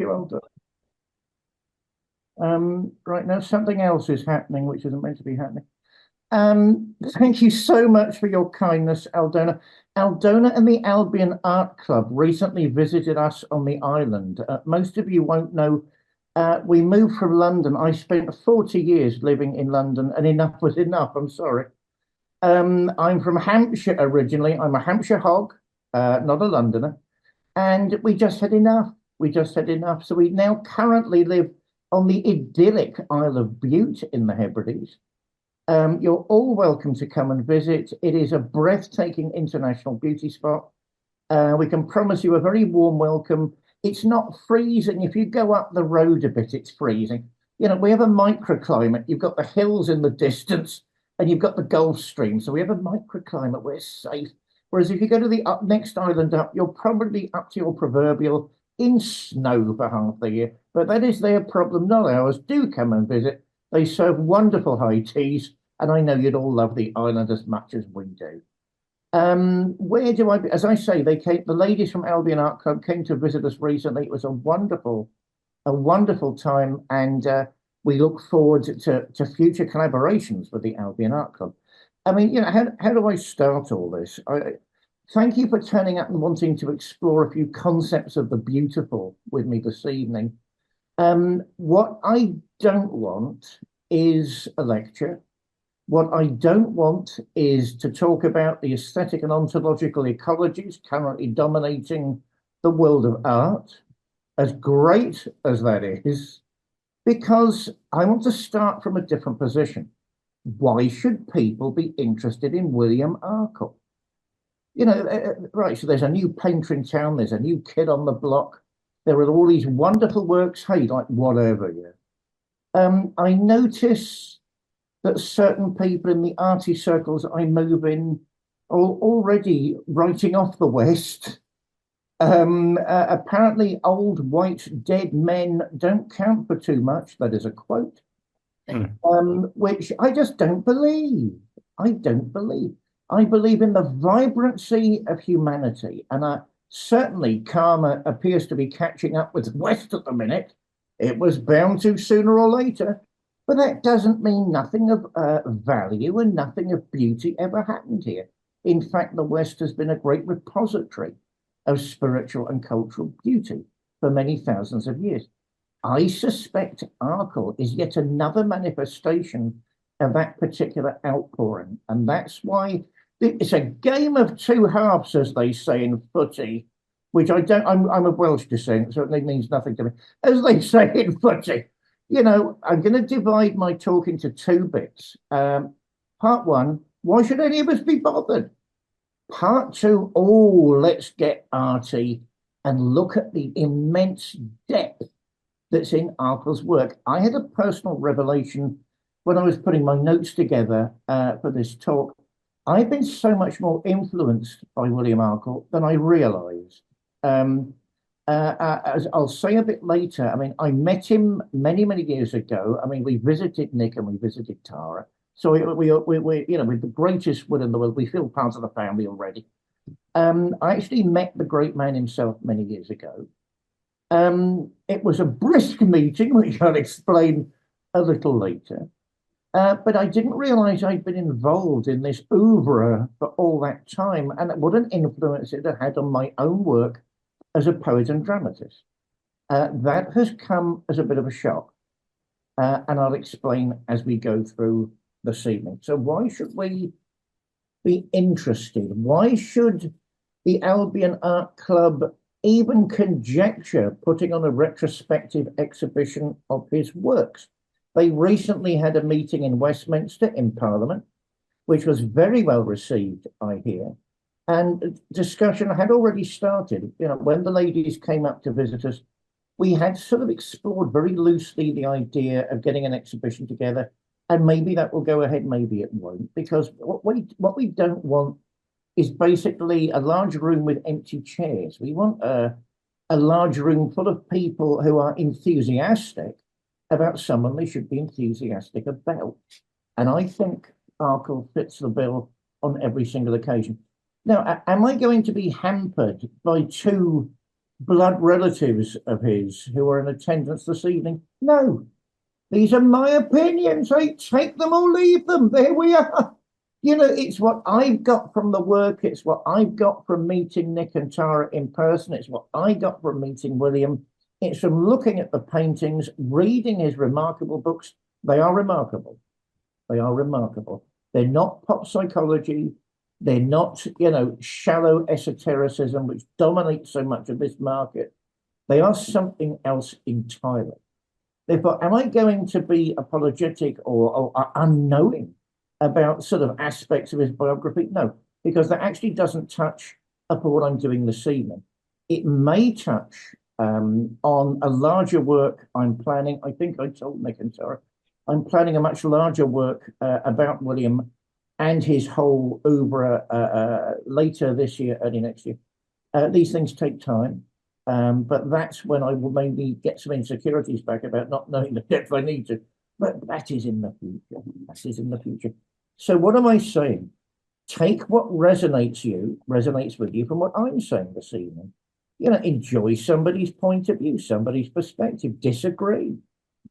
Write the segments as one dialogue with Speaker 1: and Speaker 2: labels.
Speaker 1: you, Aldo. Right now, something else is happening, which isn't meant to be happening. Thank you so much for your kindness, Aldona. Aldona and the Albion Art Club recently visited us on the island. Most of you won't know, we moved from London. I spent 40 years living in London, and enough was enough. I'm sorry. I'm from Hampshire originally. I'm a Hampshire hog, not a Londoner. And we just had enough. We just had enough. So we now currently live on the idyllic Isle of Bute in the Hebrides. You're all welcome to come and visit. It is a breathtaking international beauty spot. We can promise you a very warm welcome. It's not freezing. If you go up the road a bit, it's freezing. You know, we have a microclimate. You've got the hills in the distance and you've got the Gulf Stream. So we have a microclimate. We're safe. Whereas if you go to the next island up, you're probably up to your proverbial in snow for half the year. But that is their problem, not ours. Do come and visit. They serve wonderful high teas, and I know you'd all love the island as much as we do. Where do I, as I say, the ladies from Albion Art Club came to visit us recently. It was a wonderful time, and we look forward to future collaborations with the Albion Art Club. I mean, you know, how do I start all this? Thank you for turning up and wanting to explore a few concepts of the beautiful with me this evening. What I don't want is a lecture. What I don't want is to talk about the aesthetic and ontological ecologies currently dominating the world of art, as great as that is, because I want to start from a different position. Why should people be interested in William Arkle? You know, right, so there's a new painter in town, there's a new kid on the block, there are all these wonderful works, hey, like whatever, yeah. I notice that certain people in the arty circles I move in are already writing off the West. Apparently, old white dead men don't count for too much. That is a quote. Which I just don't believe. I don't believe. I believe in the vibrancy of humanity, and certainly karma appears to be catching up with West at the minute. It was bound to sooner or later, but that doesn't mean nothing of value and nothing of beauty ever happened here. In fact, the West has been a great repository of spiritual and cultural beauty for many thousands of years. I suspect Arkle is yet another manifestation of that particular outpouring. And that's why it's a game of two halves, as they say in footy, which I'm of Welsh descent, so it means nothing to me. As they say in footy, you know, I'm going to divide my talk into two bits. Part one, why should any of us be bothered? Part two, oh, let's get arty and look at the immense depth that's in Arkle's work. I had a personal revelation when I was putting my notes together for this talk. I've been so much more influenced by William Arkle than I realised. As I'll say a bit later, I mean, I met him many, many years ago. I mean, we visited Nick and we visited Tara. So we you know, with the greatest will in the world, we feel part of the family already. I actually met the great man himself many years ago. It was a brisk meeting, which I'll explain a little later. But I didn't realize I'd been involved in this oeuvre for all that time and what an influence it had on my own work as a poet and dramatist. That has come as a bit of a shock, and I'll explain as we go through this evening. So why should we be interested? Why should the Albion Art Club even conjecture putting on a retrospective exhibition of his works? They recently had a meeting in Westminster in Parliament, which was very well received, I hear. And discussion had already started. You know, when the ladies came up to visit us, we had sort of explored very loosely the idea of getting an exhibition together. And maybe that will go ahead, maybe it won't, because what we don't want is basically a large room with empty chairs. We want a large room full of people who are enthusiastic about someone they should be enthusiastic about. And I think Arkle fits the bill on every single occasion. Now, am I going to be hampered by two blood relatives of his who are in attendance this evening? No, these are my opinions. I take them or leave them. There we are. You know, it's what I've got from the work. It's what I've got from meeting Nick and Tara in person. It's what I got from meeting William. It's from looking at the paintings, reading his remarkable books. They are remarkable. They are remarkable. They're not pop psychology. They're not, you know, shallow esotericism, which dominates so much of this market. They are something else entirely. Therefore, am I going to be apologetic or unknowing about sort of aspects of his biography? No, because that actually doesn't touch upon what I'm doing this evening. It may touch on a larger work I'm planning. I think I told Nick and Tara, I'm planning a much larger work about William and his whole oeuvre later this year, early next year. These things take time. But that's when I will maybe get some insecurities back about not knowing the depth I need to. But that is in the future. That is in the future. So what am I saying? Take what resonates with you from what I'm saying this evening. You know, enjoy somebody's point of view, somebody's perspective. Disagree.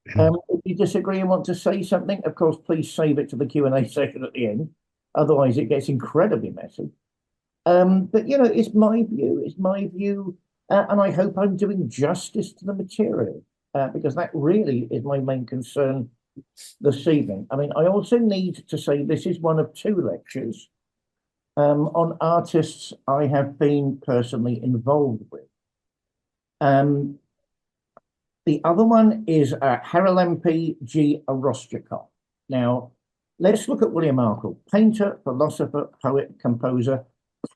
Speaker 1: If you disagree and want to say something, of course, please save it to the Q&A session at the end. Otherwise, it gets incredibly messy. But, you know, it's my view. It's my view. And I hope I'm doing justice to the material, because that really is my main concern this evening. I mean, I also need to say this is one of two lectures on artists I have been personally involved with. The other one is Haralambie G. Arostikov. Now, let's look at William Arkle, painter, philosopher, poet, composer,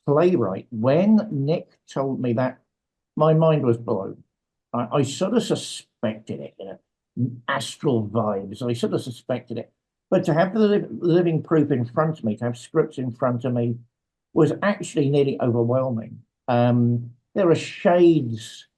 Speaker 1: playwright. When Nick told me that, my mind was blown. I sort of suspected it, you know, astral vibes. I sort of suspected it. But to have the living proof in front of me, to have scripts in front of me, was actually nearly overwhelming. There are shades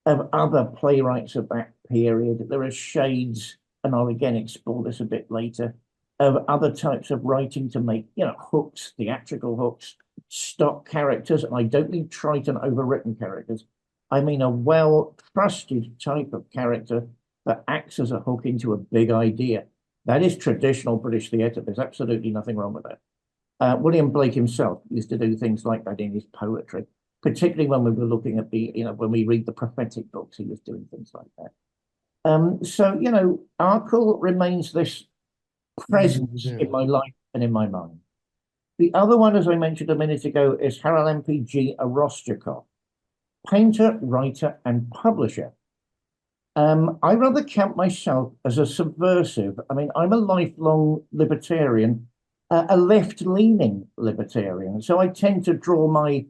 Speaker 1: of other playwrights of that period. There are shades, and I'll again explore this a bit later, of other types of writing to make, you know, hooks, theatrical hooks, stock characters. And I don't mean trite and overwritten characters. I mean a well-trusted type of character that acts as a hook into a big idea. That is traditional British theatre. There's absolutely nothing wrong with that. William Blake himself used to do things like that in his poetry, particularly when we were looking at the, you know, when we read the prophetic books, he was doing things like that. So, you know, Arkle remains this presence in my life and in my mind. The other one, as I mentioned a minute ago, is Haralambie G. Arostikov, painter, writer, and publisher. I rather count myself as a subversive. I mean, I'm a lifelong libertarian, a left-leaning libertarian. So I tend to draw my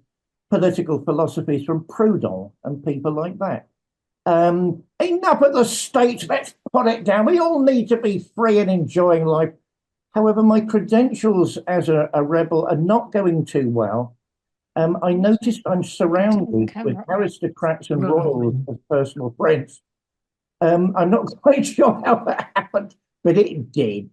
Speaker 1: political philosophies from Proudhon and people like that. Enough of the state, let's put it down. We all need to be free and enjoying life. However, my credentials as a rebel are not going too well. I noticed I'm surrounded with aristocrats and royals as personal friends. I'm not quite sure how that happened, but it did.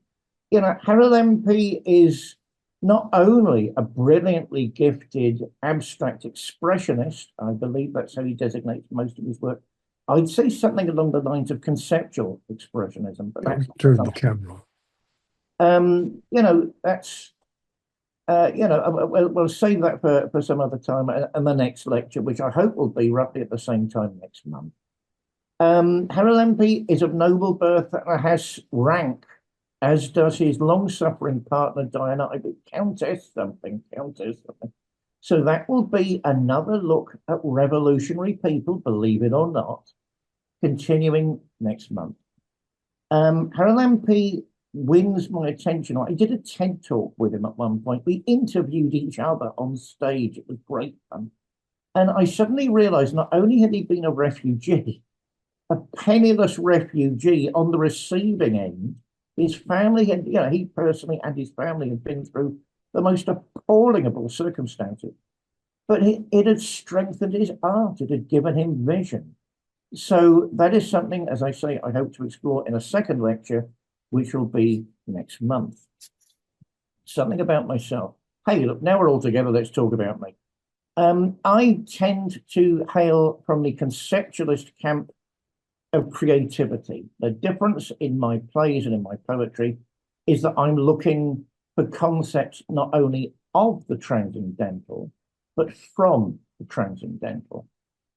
Speaker 1: You know, Haralambie is not only a brilliantly gifted abstract expressionist, I believe that's how he designates most of his work. I'd say something along the lines of conceptual expressionism, but that's
Speaker 2: turn the camera.
Speaker 1: You know, that's you know, we'll save that for some other time and the next lecture, which I hope will be roughly at the same time next month. Haralambie is of noble birth and has rank, as does his long-suffering partner Diana. I think Countess something. So that will be another look at revolutionary people, believe it or not, continuing next month. Haralambie wins my attention. I did a TED talk with him at one point. We interviewed each other on stage. It was great fun. And I suddenly realized not only had he been a refugee, a penniless refugee on the receiving end, his family had, you know, he personally and his family had been through the most appalling of all circumstances. But it had strengthened his art. It had given him vision. So that is something, as I say, I hope to explore in a second lecture, which will be next month. Something about myself. Hey, look, now we're all together. Let's talk about me. I tend to hail from the conceptualist camp of creativity. The difference in my plays and in my poetry is that I'm looking for concepts not only of the transcendental, but from the transcendental.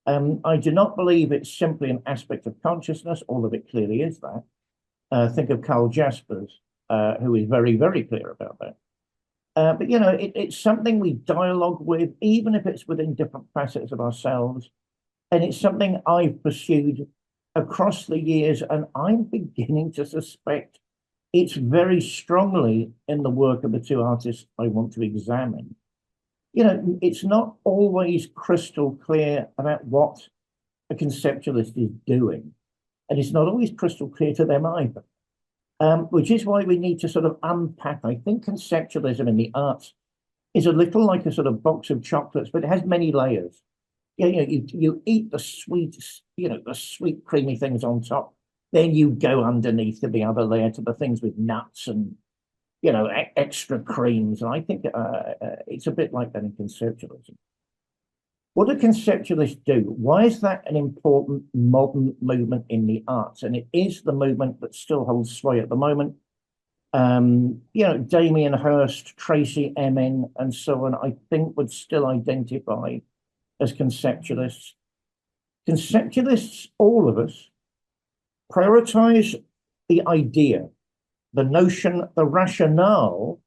Speaker 1: I do not believe it's simply an aspect of consciousness, although it clearly is that. Think of Karl Jaspers, who is very, very clear about that. But it's something we dialogue with, even if it's within different facets of ourselves. And it's something I've pursued across the years, and I'm beginning to suspect it's very strongly in the work of the two artists I want to examine. It's not always crystal clear about what a conceptualist is doing, and it's not always crystal clear to them either. Which is why we need to sort of unpack. I think conceptualism in the arts is a little like a sort of box of chocolates, but it has many layers. You eat the sweet, the sweet creamy things on top. Then you go underneath to the other layer to the things with nuts and extra creams. And I think it's a bit like that in conceptualism. What do conceptualists do? Why is that an important modern movement in the arts? And it is the movement that still holds sway at the moment. Damien Hirst, Tracy Emin, and so on, I think would still identify as conceptualists. Conceptualists, all of us, prioritize the idea, the notion, the rationale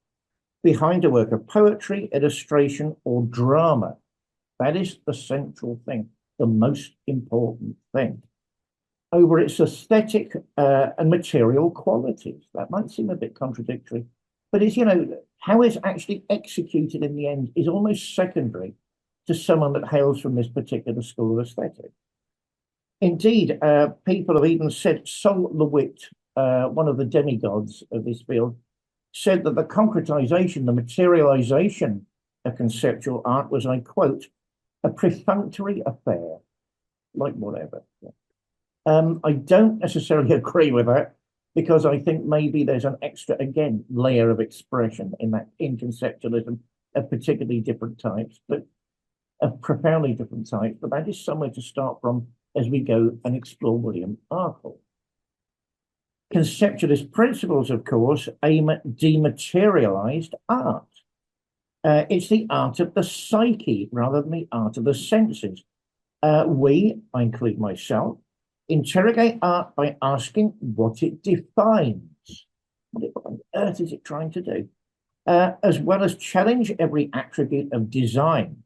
Speaker 1: behind a work of poetry, illustration, or drama. That is the central thing, the most important thing, over its aesthetic and material qualities. That might seem a bit contradictory, but it's, how it's actually executed in the end is almost secondary to someone that hails from this particular school of aesthetic. Indeed, people have even said, Sol LeWitt, one of the demigods of this field, said that the concretization, the materialization of conceptual art was, I quote, a perfunctory affair, like whatever. I don't necessarily agree with that, because I think maybe there's an extra, again, layer of expression in conceptualism of particularly different types, but of profoundly different types. But that is somewhere to start from as we go and explore William Arkle. Conceptualist principles, of course, aim at dematerialized art. It's the art of the psyche rather than the art of the senses. I include myself, interrogate art by asking what it defines. What on earth is it trying to do? As well as challenge every attribute of design,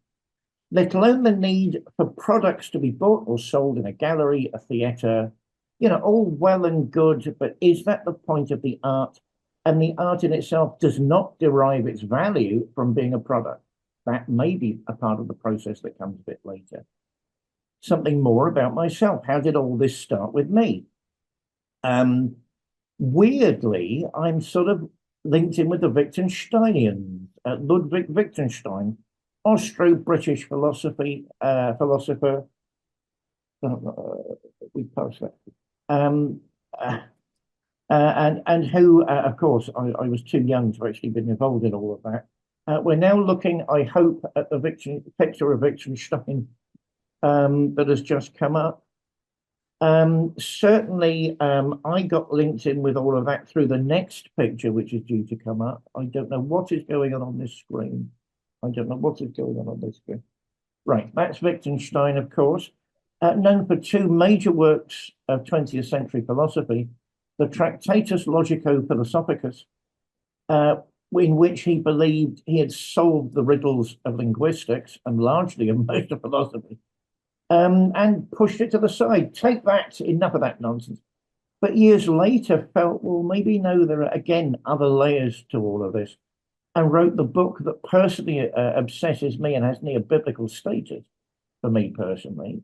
Speaker 1: let alone the need for products to be bought or sold in a gallery, a theatre, all well and good, but is that the point of the art? And the art in itself does not derive its value from being a product. That may be a part of the process that comes a bit later. Something more about myself. How did all this start with me? Weirdly, I'm sort of linked in with the Wittgensteinians. Ludwig Wittgenstein, Austro-British philosopher. We passed that. And who, of course, I was too young to actually been involved in all of that. We're now looking, I hope, at the picture of Wittgenstein that has just come up. Certainly, I got linked in with all of that through the next picture, which is due to come up. I don't know what is going on this screen. I don't know what is going on this screen. Right, that's Wittgenstein, of course, known for two major works of 20th century philosophy, the Tractatus Logico-Philosophicus, in which he believed he had solved the riddles of linguistics and largely of most of philosophy, and pushed it to the side. Take that, enough of that nonsense. But years later felt, well, maybe no, there are, again, other layers to all of this, and wrote the book that personally obsesses me and has near biblical status for me personally,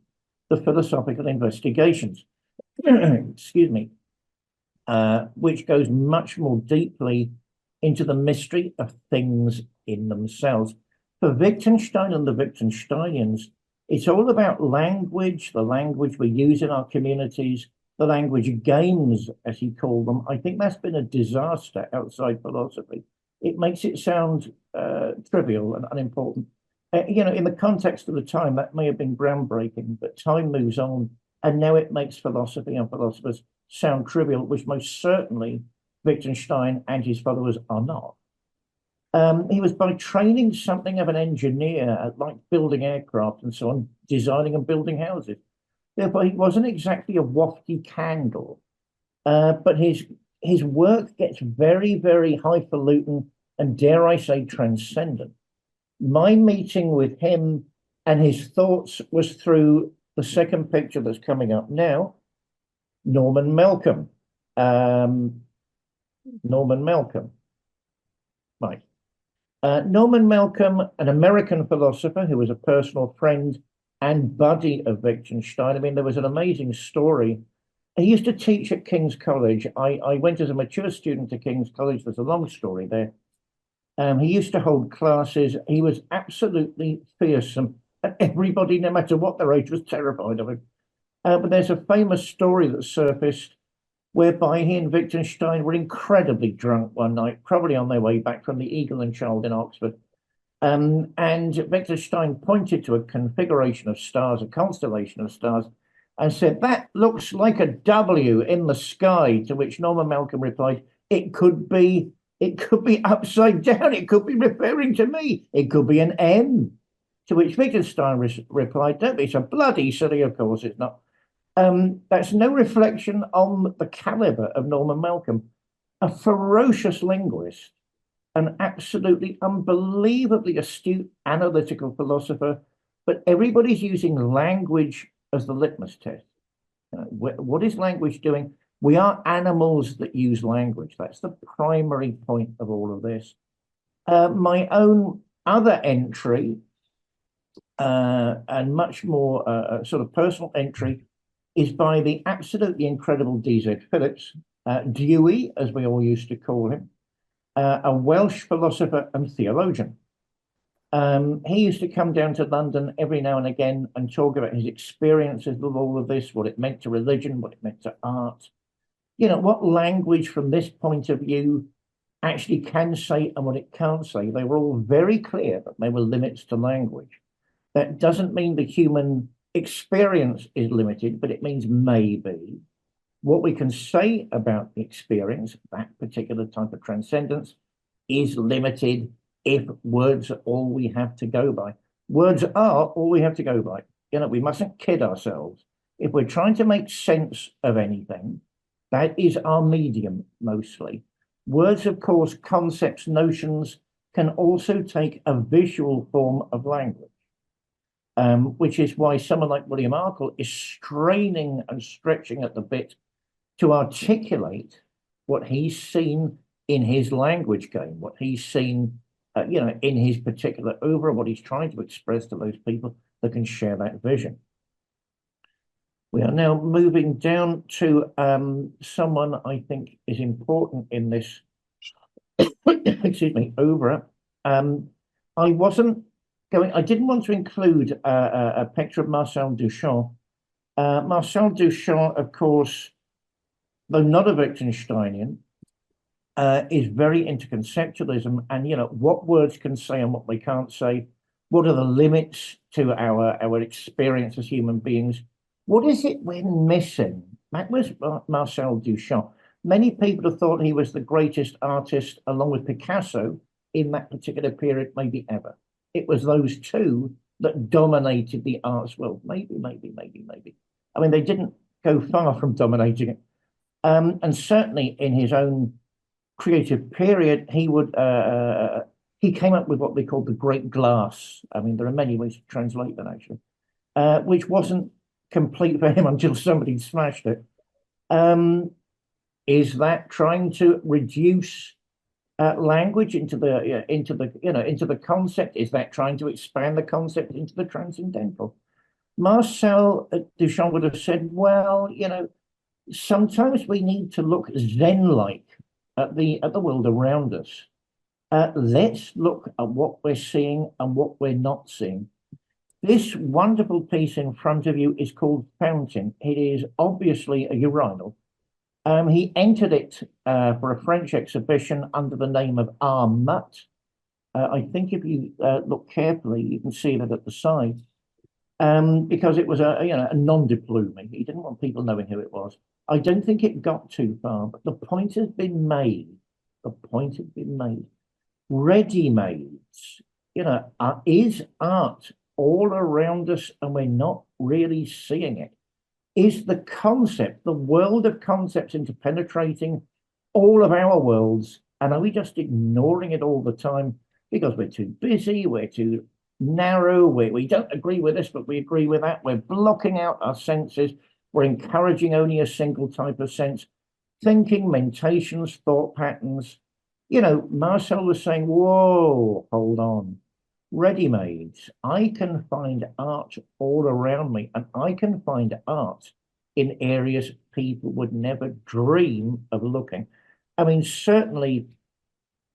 Speaker 1: the Philosophical Investigations, excuse me, which goes much more deeply into the mystery of things in themselves. For Wittgenstein and the Wittgensteinians, it's all about language, the language we use in our communities, the language games, as he called them. I think that's been a disaster outside philosophy. It makes it sound trivial and unimportant. In the context of the time, that may have been groundbreaking, but time moves on, and now it makes philosophy and philosophers sound trivial, which most certainly Wittgenstein and his followers are not. He was by training something of an engineer, like building aircraft and so on, designing and building houses. Therefore, he wasn't exactly a wafty candle, but his work gets very, very highfalutin and, dare I say, transcendent. My meeting with him and his thoughts was through the second picture that's coming up now, Norman Malcolm. Norman Malcolm, right. Norman Malcolm, an American philosopher who was a personal friend and buddy of Wittgenstein. I mean, there was an amazing story. He used to teach at King's College. I went as a mature student to King's College. There's a long story there. He used to hold classes. He was absolutely fearsome. And everybody, no matter what their age, was terrified of him. But there's a famous story that surfaced whereby he and Wittgenstein were incredibly drunk one night, probably on their way back from the Eagle and Child in Oxford. And Wittgenstein pointed to a configuration of stars, a constellation of stars, and said, "That looks like a W in the sky," to which Norman Malcolm replied, It could be upside down. It could be referring to me. It could be an M." To which Wittgenstein replied, "Don't be so bloody silly. Of course it's not." That's no reflection on the caliber of Norman Malcolm, a ferocious linguist, an absolutely unbelievably astute analytical philosopher, but everybody's using language as the litmus test. What is language doing? We are animals that use language. That's the primary point of all of this. My own other entry, and much more sort of personal entry, is by the absolutely incredible D.Z. Phillips, Dewey, as we all used to call him, a Welsh philosopher and theologian. He used to come down to London every now and again and talk about his experiences with all of this, what it meant to religion, what it meant to art, what language from this point of view actually can say and what it can't say. They were all very clear that there were limits to language. That doesn't mean the human experience is limited, but it means maybe what we can say about the experience, that particular type of transcendence, is limited if words are all we have to go by. Words are all we have to go by. We mustn't kid ourselves. If we're trying to make sense of anything, that is our medium mostly. Words, of course, concepts, notions can also take a visual form of language. Which is why someone like William Arkle is straining and stretching at the bit to articulate what he's seen in his language game, what he's seen, in his particular oeuvre, what he's trying to express to those people that can share that vision. We are now moving down to someone I think is important in this, excuse me, oeuvre. I didn't want to include a picture of Marcel Duchamp. Marcel Duchamp, of course, though not a Wittgensteinian, is very into conceptualism and, what words can say and what they can't say. What are the limits to our experience as human beings? What is it we're missing? That was Marcel Duchamp. Many people have thought he was the greatest artist, along with Picasso, in that particular period, maybe ever. It was those two that dominated the arts world. Maybe. I mean, they didn't go far from dominating it. And certainly in his own creative period, he came up with what they called the Great Glass. I mean, there are many ways to translate that actually, which wasn't complete for him until somebody smashed it. Is that trying to reduce language into the concept? Is that trying to expand the concept into the transcendental? Marcel Duchamp would have said, well, sometimes we need to look Zen-like at the world around us. Let's look at what we're seeing and what we're not seeing. This wonderful piece in front of you is called Fountain. It is obviously a urinal. He entered it for a French exhibition under the name of Armut. I think if you look carefully, you can see that at the side, because it was a non-diploma. He didn't want people knowing who it was. I don't think it got too far, but the point has been made. The point has been made. Ready-mades, is art all around us and we're not really seeing it? Is the concept, the world of concepts interpenetrating all of our worlds, and are we just ignoring it all the time because we're too busy, we're too narrow, we don't agree with this, but we agree with that, we're blocking out our senses, we're encouraging only a single type of sense, thinking, mentations, thought patterns. Marcel was saying, whoa, hold on. Ready-mades. I can find art all around me, and I can find art in areas people would never dream of looking. I mean, certainly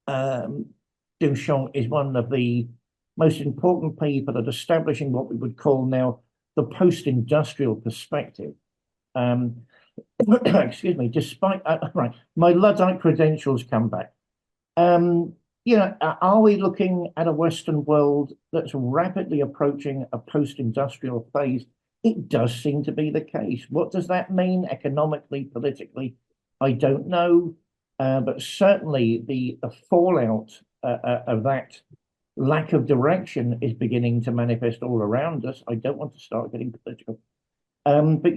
Speaker 1: Duchamp is one of the most important people at establishing what we would call now the post-industrial perspective. Excuse me, despite, right, my Luddite credentials come back. Are we looking at a Western world that's rapidly approaching a post-industrial phase? It does seem to be the case. What does that mean economically, politically? I don't know. But certainly the fallout of that lack of direction is beginning to manifest all around us. I don't want to start getting political. But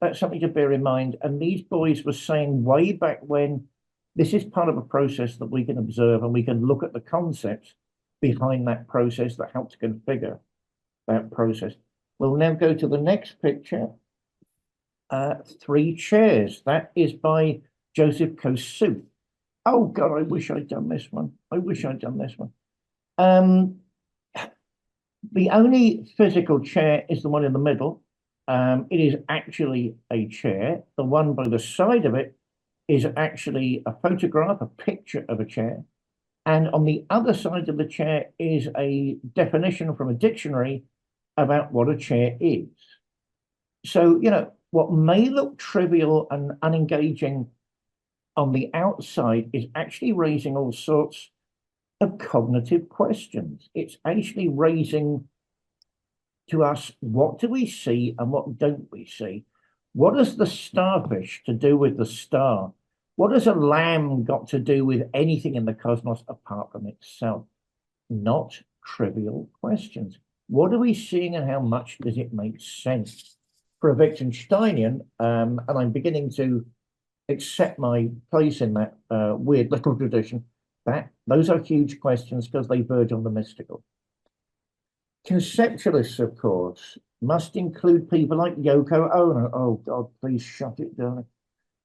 Speaker 1: that's something to bear in mind. And these boys were saying way back when, this is part of a process that we can observe, and we can look at the concepts behind that process that help to configure that process. We'll now go to the next picture. Three Chairs. That is by Joseph Kosuth. Oh God, I wish I'd done this one. I wish I'd done this one. The only physical chair is the one in the middle. It is actually a chair. The one by the side of it is actually a photograph, a picture of a chair. And on the other side of the chair is a definition from a dictionary about what a chair is. So, what may look trivial and unengaging on the outside is actually raising all sorts of cognitive questions. It's actually raising to us, what do we see and what don't we see? What has the starfish to do with the star? What has a lamb got to do with anything in the cosmos apart from itself? Not trivial questions. What are we seeing and how much does it make sense? For a Wittgensteinian, and I'm beginning to accept my place in that weird little tradition, that those are huge questions because they verge on the mystical. Conceptualists, of course, must include people like Yoko Ono. Oh God, please shut it down.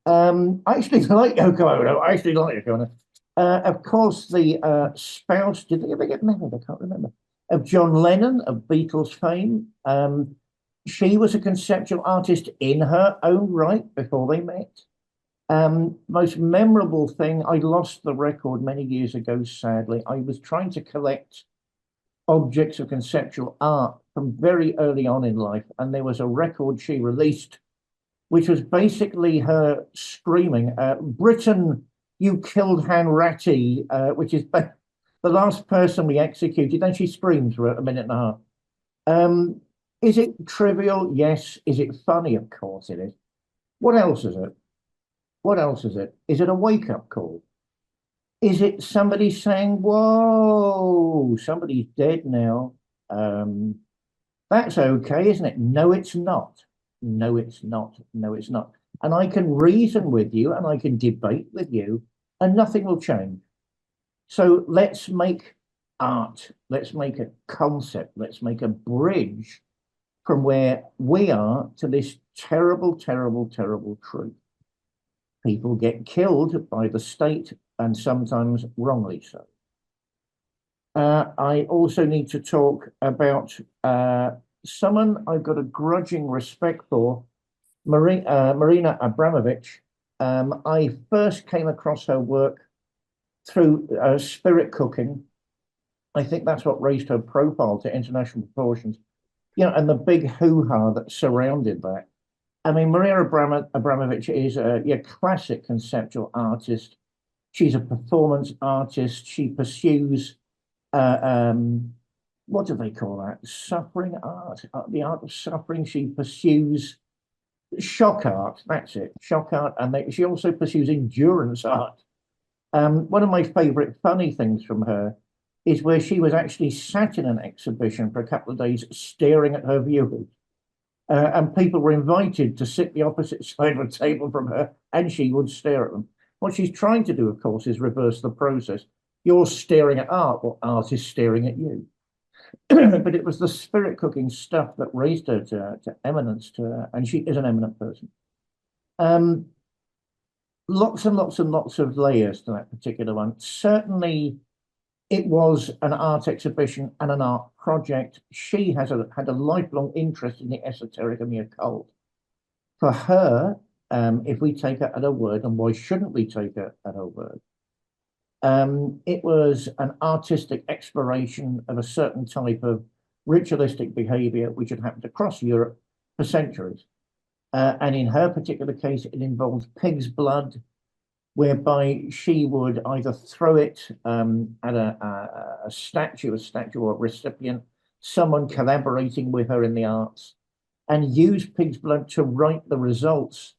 Speaker 1: I actually like Yoko Ono. I actually like Yoko Ono. Of course, the spouse, did they ever get married? I can't remember. Of John Lennon, of Beatles fame. She was a conceptual artist in her own right before they met. Most memorable thing, I lost the record many years ago, sadly. I was trying to collect objects of conceptual art from very early on in life, and there was a record she released, which was basically her screaming, Britain, you killed Hanratty, which is the last person we executed. Then she screams for a minute and a half. Is it trivial? Yes. Is it funny? Of course it is. What else is it? What else is it? Is it a wake-up call? Is it somebody saying, whoa, somebody's dead now? That's okay, isn't it? No, it's not. No, it's not. No, it's not. And I can reason with you and I can debate with you and nothing will change. So let's make art. Let's make a concept. Let's make a bridge from where we are to this terrible, terrible, terrible truth. People get killed by the state and sometimes wrongly so. I also need to talk about someone I've got a grudging respect for, Marina Abramovich. I first came across her work through spirit cooking. I think that's what raised her profile to international proportions, and the big hoo-ha that surrounded that. I mean, Maria Abramovich is a classic conceptual artist. She's a performance artist. She pursues uh, um, what do they call that? Suffering art, the art of suffering. She pursues shock art. That's it, shock art, and she also pursues endurance art. One of my favourite funny things from her is where she was actually sat in an exhibition for a couple of days staring at her viewers. And people were invited to sit the opposite side of a table from her, and she would stare at them. What she's trying to do, of course, is reverse the process. You're staring at art, well, art is staring at you. But it was the spirit cooking stuff that raised her to eminence, and she is an eminent person. Um, Lots and lots and lots of layers to that particular one. Certainly, it was an art exhibition and an art project. She had a lifelong interest in the esoteric and the occult. For her, if we take her at her word, and why shouldn't we take her at her word? It was an artistic exploration of a certain type of ritualistic behavior which had happened across Europe for centuries. And in her particular case, it involves pig's blood, whereby she would either throw it at a statue or a recipient, someone collaborating with her in the arts, and use pig's blood to write the results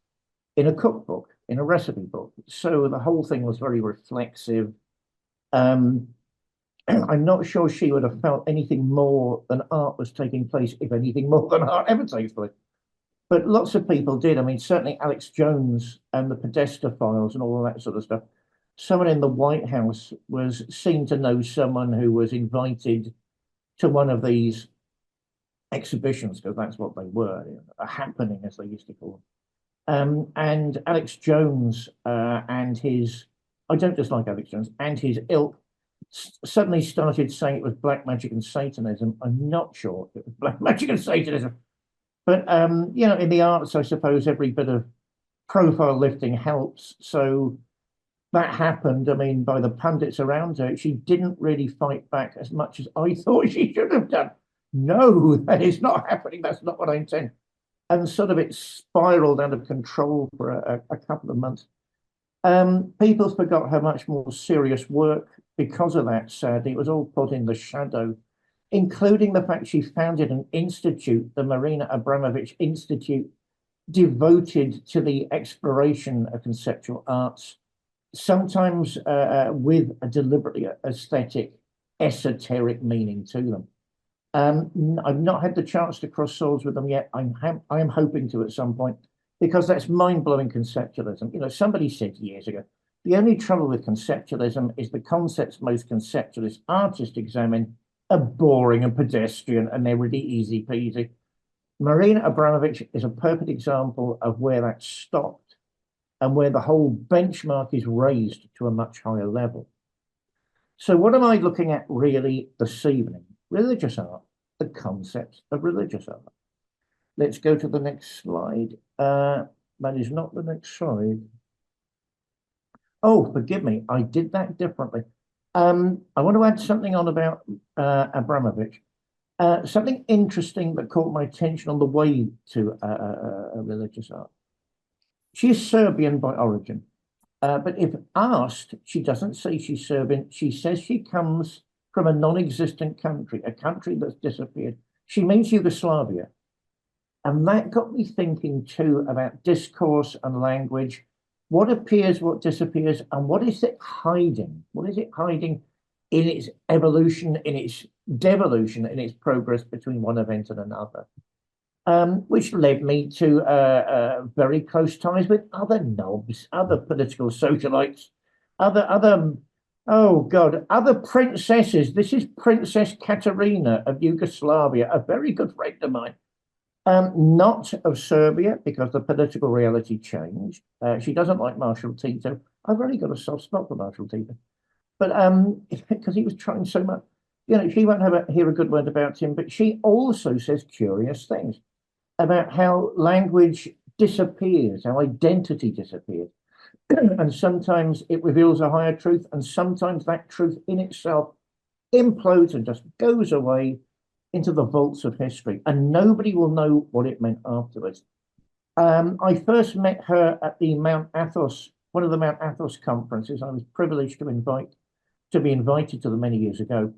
Speaker 1: in a cookbook, in a recipe book. So the whole thing was very reflexive. Um, I'm not sure she would have felt anything more than art was taking place if anything more than art ever takes place. But lots of people did. I mean, certainly Alex Jones and the Podesta files and all of that sort of stuff. Someone in the White House was seen to know someone who was invited to one of these exhibitions, because that's what they were, a happening, as they used to call them. And Alex Jones and his, I don't dislike Alex Jones, and his ilk suddenly started saying it was black magic and Satanism. I'm not sure it was black magic and Satanism. But in the arts, I suppose every bit of profile lifting helps. So that happened. I mean, by the pundits around her, she didn't really fight back as much as I thought she should have done. No, that is not happening. That's not what I intend. And sort of it spiraled out of control for a couple of months. People forgot her much more serious work because of that, sadly. It was all put in the shadow, including the fact she founded an institute, the Marina Abramovich Institute, devoted to the exploration of conceptual arts, sometimes with a deliberately aesthetic, esoteric meaning to them. I've not had the chance to cross swords with them yet. I am hoping to at some point, because that's mind-blowing conceptualism. Somebody said years ago, the only trouble with conceptualism is the concepts most conceptualist artists examine are boring and pedestrian, and they're really easy peasy. Marina Abramovich is a perfect example of where that stopped and where the whole benchmark is raised to a much higher level. So what am I looking at really this evening? Religious art, the concepts of religious art. Let's go to the next slide. That is not the next slide. Oh, forgive me, I did that differently. I want to add something on about Abramovich. Something interesting that caught my attention on the way to religious art. She is Serbian by origin, but if asked, she doesn't say she's Serbian. She says she comes from a non-existent country, a country that's disappeared. She means Yugoslavia. And that got me thinking too about discourse and language. What appears, what disappears, and what is it hiding? What is it hiding in its evolution, in its devolution, in its progress between one event and another? Which led me to very close ties with other knobs, other political socialites, oh God, other princesses. This is Princess Katerina of Yugoslavia, a very good friend of mine. Not of Serbia, because the political reality changed. She doesn't like Marshal Tito. I've really got a soft spot for Marshal Tito, but because he was trying so much. She won't hear a good word about him, but she also says curious things about how language disappears, how identity disappears. And sometimes it reveals a higher truth, and sometimes that truth in itself implodes and just goes away into the vaults of history, and nobody will know what it meant afterwards. I first met her at the Mount Athos, one of the Mount Athos conferences. I was privileged to be invited to them many years ago.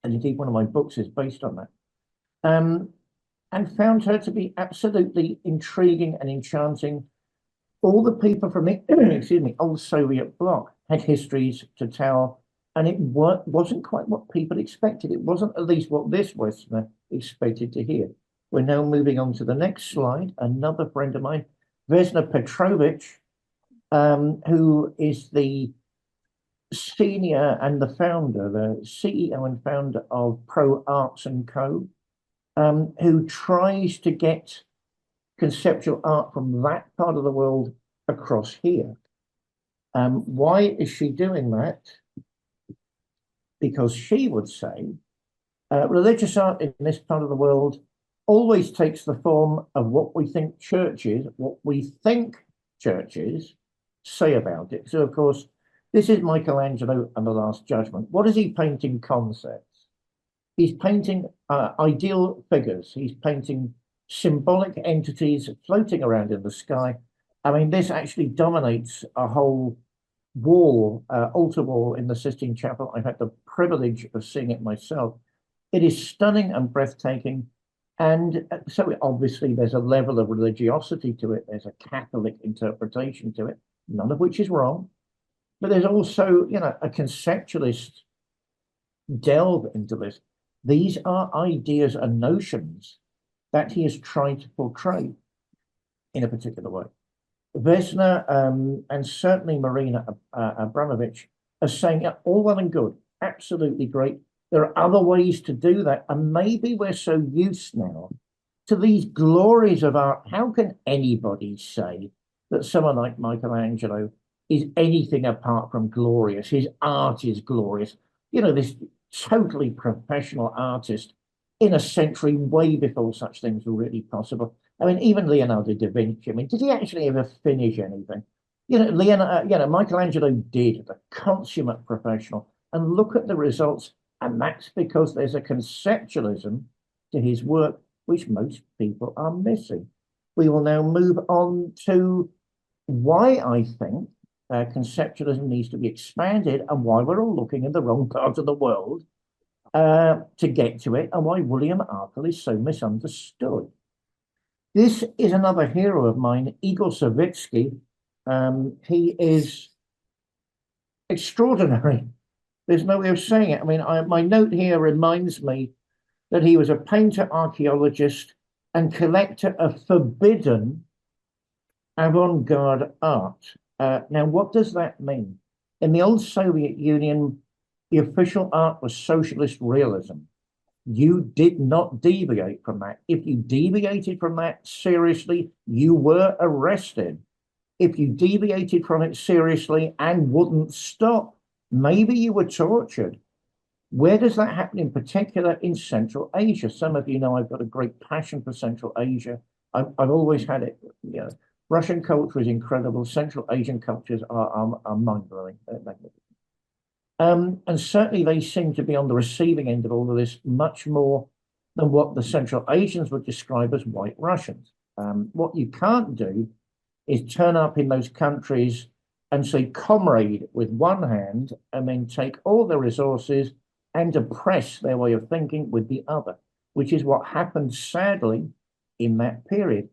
Speaker 1: and indeed one of my books is based on that, um, and found her to be absolutely intriguing and enchanting. All the people from the excuse me, old Soviet bloc had histories to tell, and it wasn't quite what people expected. It wasn't at least what this Westerner expected to hear. We're now moving on to the next slide. Another friend of mine, Vesna Petrovich, who is the senior and the founder, the CEO and founder of Pro Arts and Co., who tries to get conceptual art from that part of the world across here. Why is she doing that? Because she would say religious art in this part of the world always takes the form of what we think churches say about it. So, of course, this is Michelangelo and the Last Judgment. What is he painting? Concepts. He's painting ideal figures. He's painting symbolic entities floating around in the sky. I mean, this actually dominates a whole wall, altar wall in the Sistine Chapel. I've had the privilege of seeing it myself. It is stunning and breathtaking. And so obviously there's a level of religiosity to it. There's a Catholic interpretation to it, none of which is wrong. But there's also, a conceptualist delve into this. These are ideas and notions that he is trying to portray in a particular way. Vesna and certainly Marina Abramovich are saying, yeah, all well and good, absolutely great. There are other ways to do that. And maybe we're so used now to these glories of art. How can anybody say that someone like Michelangelo is anything apart from glorious? His art is glorious. This totally professional artist in a century way before such things were really possible. I mean, even Leonardo da Vinci, I mean, did he actually ever finish anything? Michelangelo did, the consummate professional. And look at the results. And that's because there's a conceptualism to his work, which most people are missing. We will now move on to why I think conceptualism needs to be expanded and why we're all looking in the wrong part of the world to get to it, and why William Arkle is so misunderstood. This is another hero of mine, Igor Savitsky. He is extraordinary. There's no way of saying it. I mean, my note here reminds me that he was a painter, archaeologist, and collector of forbidden avant-garde art. Now, what does that mean? In the old Soviet Union, the official art was socialist realism. You did not deviate from that. If you deviated from that seriously, you were arrested. If you deviated from it seriously and wouldn't stop, maybe you were tortured. Where does that happen in particular? In Central Asia. Some of you know I've got a great passion for Central Asia. I've always had it. Russian culture is incredible. Central Asian cultures are mind-blowing. And certainly they seem to be on the receiving end of all of this much more than what the Central Asians would describe as white Russians. What you can't do is turn up in those countries and say comrade with one hand and then take all the resources and oppress their way of thinking with the other, which is what happened sadly in that period.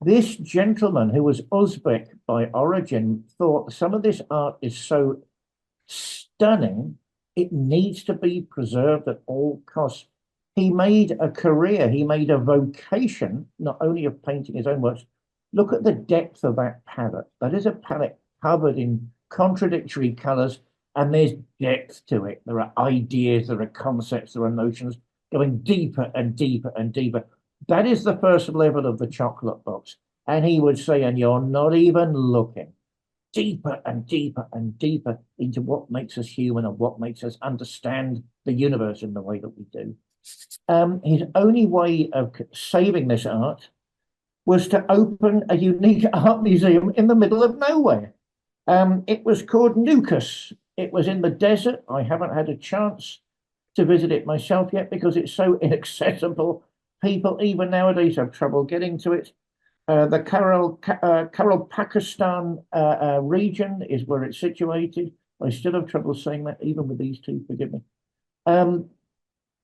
Speaker 1: This gentleman, who was Uzbek by origin, thought some of this art is so stunning, it needs to be preserved at all costs. He made a career, he made a vocation, not only of painting his own works. Look at the depth of that palette. That is a palette covered in contradictory colors, and there's depth to it. There are ideas, there are concepts, there are notions going deeper and deeper and deeper. That is the first level of the chocolate box. And he would say, and you're not even looking, deeper and deeper and deeper into what makes us human and what makes us understand the universe in the way that we do. His only way of saving this art was to open a unique art museum in the middle of nowhere. It was called Nukus. It was in the desert. I haven't had a chance to visit it myself yet because it's so inaccessible. People even nowadays have trouble getting to it. The Pakistan region is where it's situated. I still have trouble saying that, even with these two, forgive me.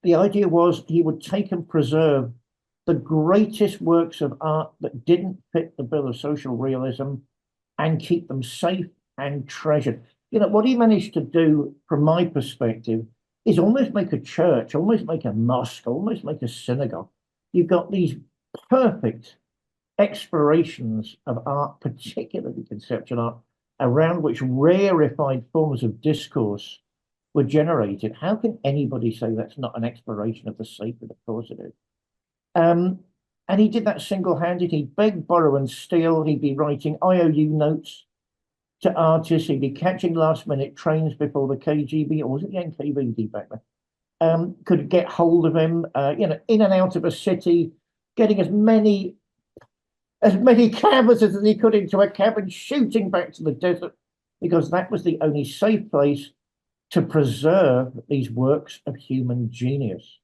Speaker 1: The idea was he would take and preserve the greatest works of art that didn't fit the bill of social realism and keep them safe and treasured. You know, what he managed to do, from my perspective, is almost make a church, almost make a mosque, almost make a synagogue. You've got these perfect explorations of art, particularly conceptual art, around which rarefied forms of discourse were generated. How can anybody say that's not an exploration of the sacred? Of course it is. Um, and he did that single-handed. He'd beg, borrow, and steal. He'd be writing IOU notes to artists. He'd be catching last-minute trains before the KGB, or was it the NKVD back then? Could get hold of him, in and out of a city, getting as many canvases as he could into a cab and shooting back to the desert, because that was the only safe place to preserve these works of human genius.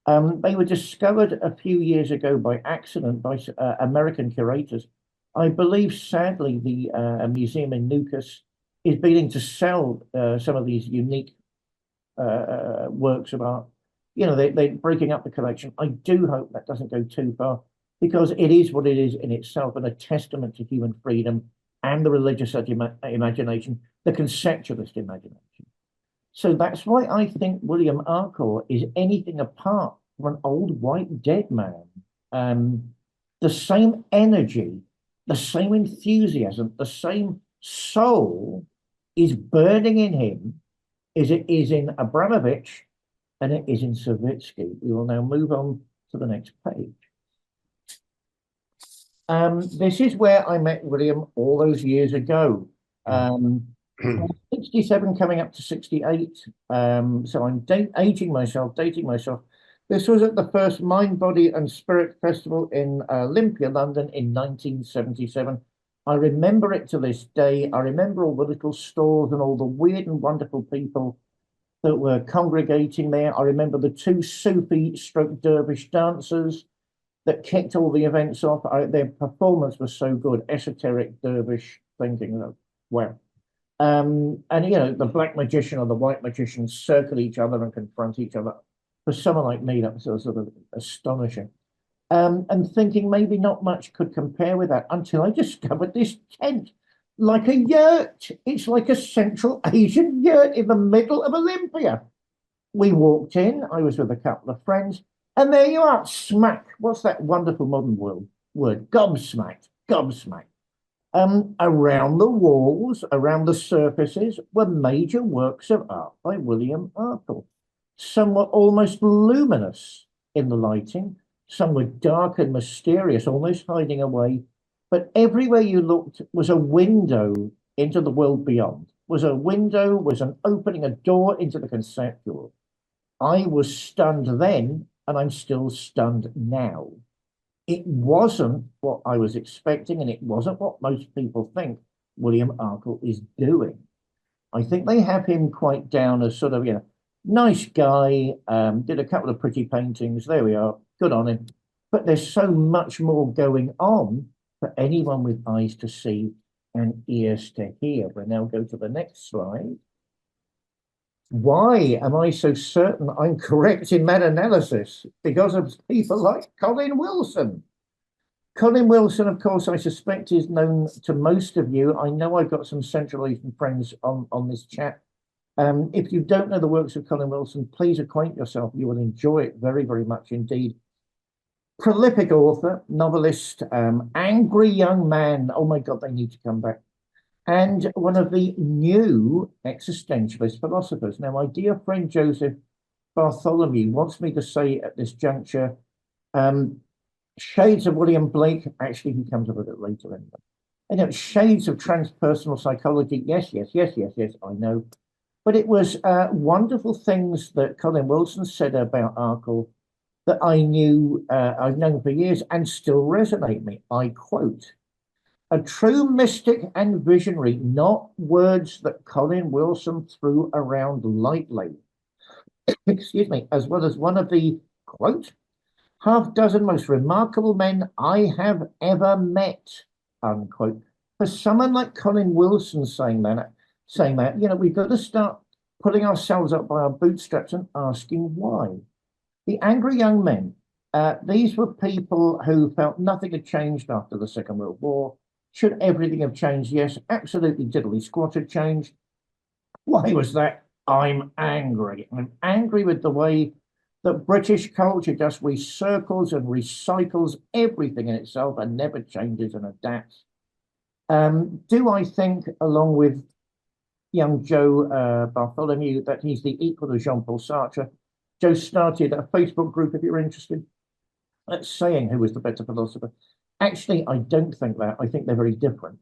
Speaker 1: They were discovered a few years ago by accident by American curators. I believe, sadly, the museum in Newcastle is beginning to sell some of these unique works of art. You know, they're breaking up the collection. I do hope that doesn't go too far, because it is what it is in itself, and a testament to human freedom and the religious imagination, the conceptualist imagination. So that's why I think William Arkle is anything apart from an old white dead man. The same energy, the same enthusiasm, the same soul is burning in him as it is in Abramovich and it is in Savitsky. We will now move on to the next page. This is where I met William all those years ago. 67 coming up to 68. So I'm dating myself. This was at the first Mind, Body and Spirit Festival in Olympia, London in 1977. I remember it to this day. I remember all the little stalls and all the weird and wonderful people that were congregating there. I remember the two Sufi stroke dervish dancers that kicked all the events off. Their performance was so good, esoteric dervish thinking. Wow. And the black magician or the white magician circle each other and confront each other. For someone like me, that was sort of astonishing. And thinking maybe not much could compare with that, until I discovered this tent, like a yurt. It's like a Central Asian yurt in the middle of Olympia. We walked in, I was with a couple of friends, and there you are, smack. What's that wonderful modern word? Gobsmacked. Around the walls, around the surfaces, were major works of art by William Arkle. Some were almost luminous in the lighting. Some were dark and mysterious, almost hiding away. But everywhere you looked was a window into the world beyond, was an opening, a door into the conceptual. I was stunned then, and I'm still stunned now. It wasn't what I was expecting, and it wasn't what most people think William Arkle is doing. I think they have him quite down as sort of, nice guy, did a couple of pretty paintings. There we are. Good on him. But there's so much more going on for anyone with eyes to see and ears to hear. We'll now go to the next slide. Why am I so certain I'm correct in that analysis? Because of people like Colin Wilson. Colin Wilson, of course, I suspect is known to most of you. I know I've got some Central Asian friends on this chat. If you don't know the works of Colin Wilson, please acquaint yourself. You will enjoy it very, very much indeed. Prolific author, novelist, angry young man. Oh my God, they need to come back. And one of the new existentialist philosophers. Now, my dear friend Joseph Bartholomew wants me to say at this juncture, shades of William Blake. Actually, he comes up a bit later anyway. Shades of transpersonal psychology. Yes, I know. But it was wonderful things that Colin Wilson said about Arkle that I've known for years and still resonate me. I quote, "A true mystic and visionary, not words that Colin Wilson threw around lightly." Excuse me, as well as one of the, quote, "half dozen most remarkable men I have ever met," unquote. For someone like Colin Wilson saying that, we've got to start pulling ourselves up by our bootstraps and asking why. The angry young men, these were people who felt nothing had changed after the Second World War. Should everything have changed? Yes, absolutely diddly squat had changed. Why was that? I'm angry. I'm angry with the way that British culture just recircles and recycles everything in itself and never changes and adapts. Do I think, along with young Joe Bartholomew, that he's the equal of Jean-Paul Sartre? Joe started a Facebook group, if you're interested, saying who was the better philosopher. Actually, I don't think that. I think they're very different.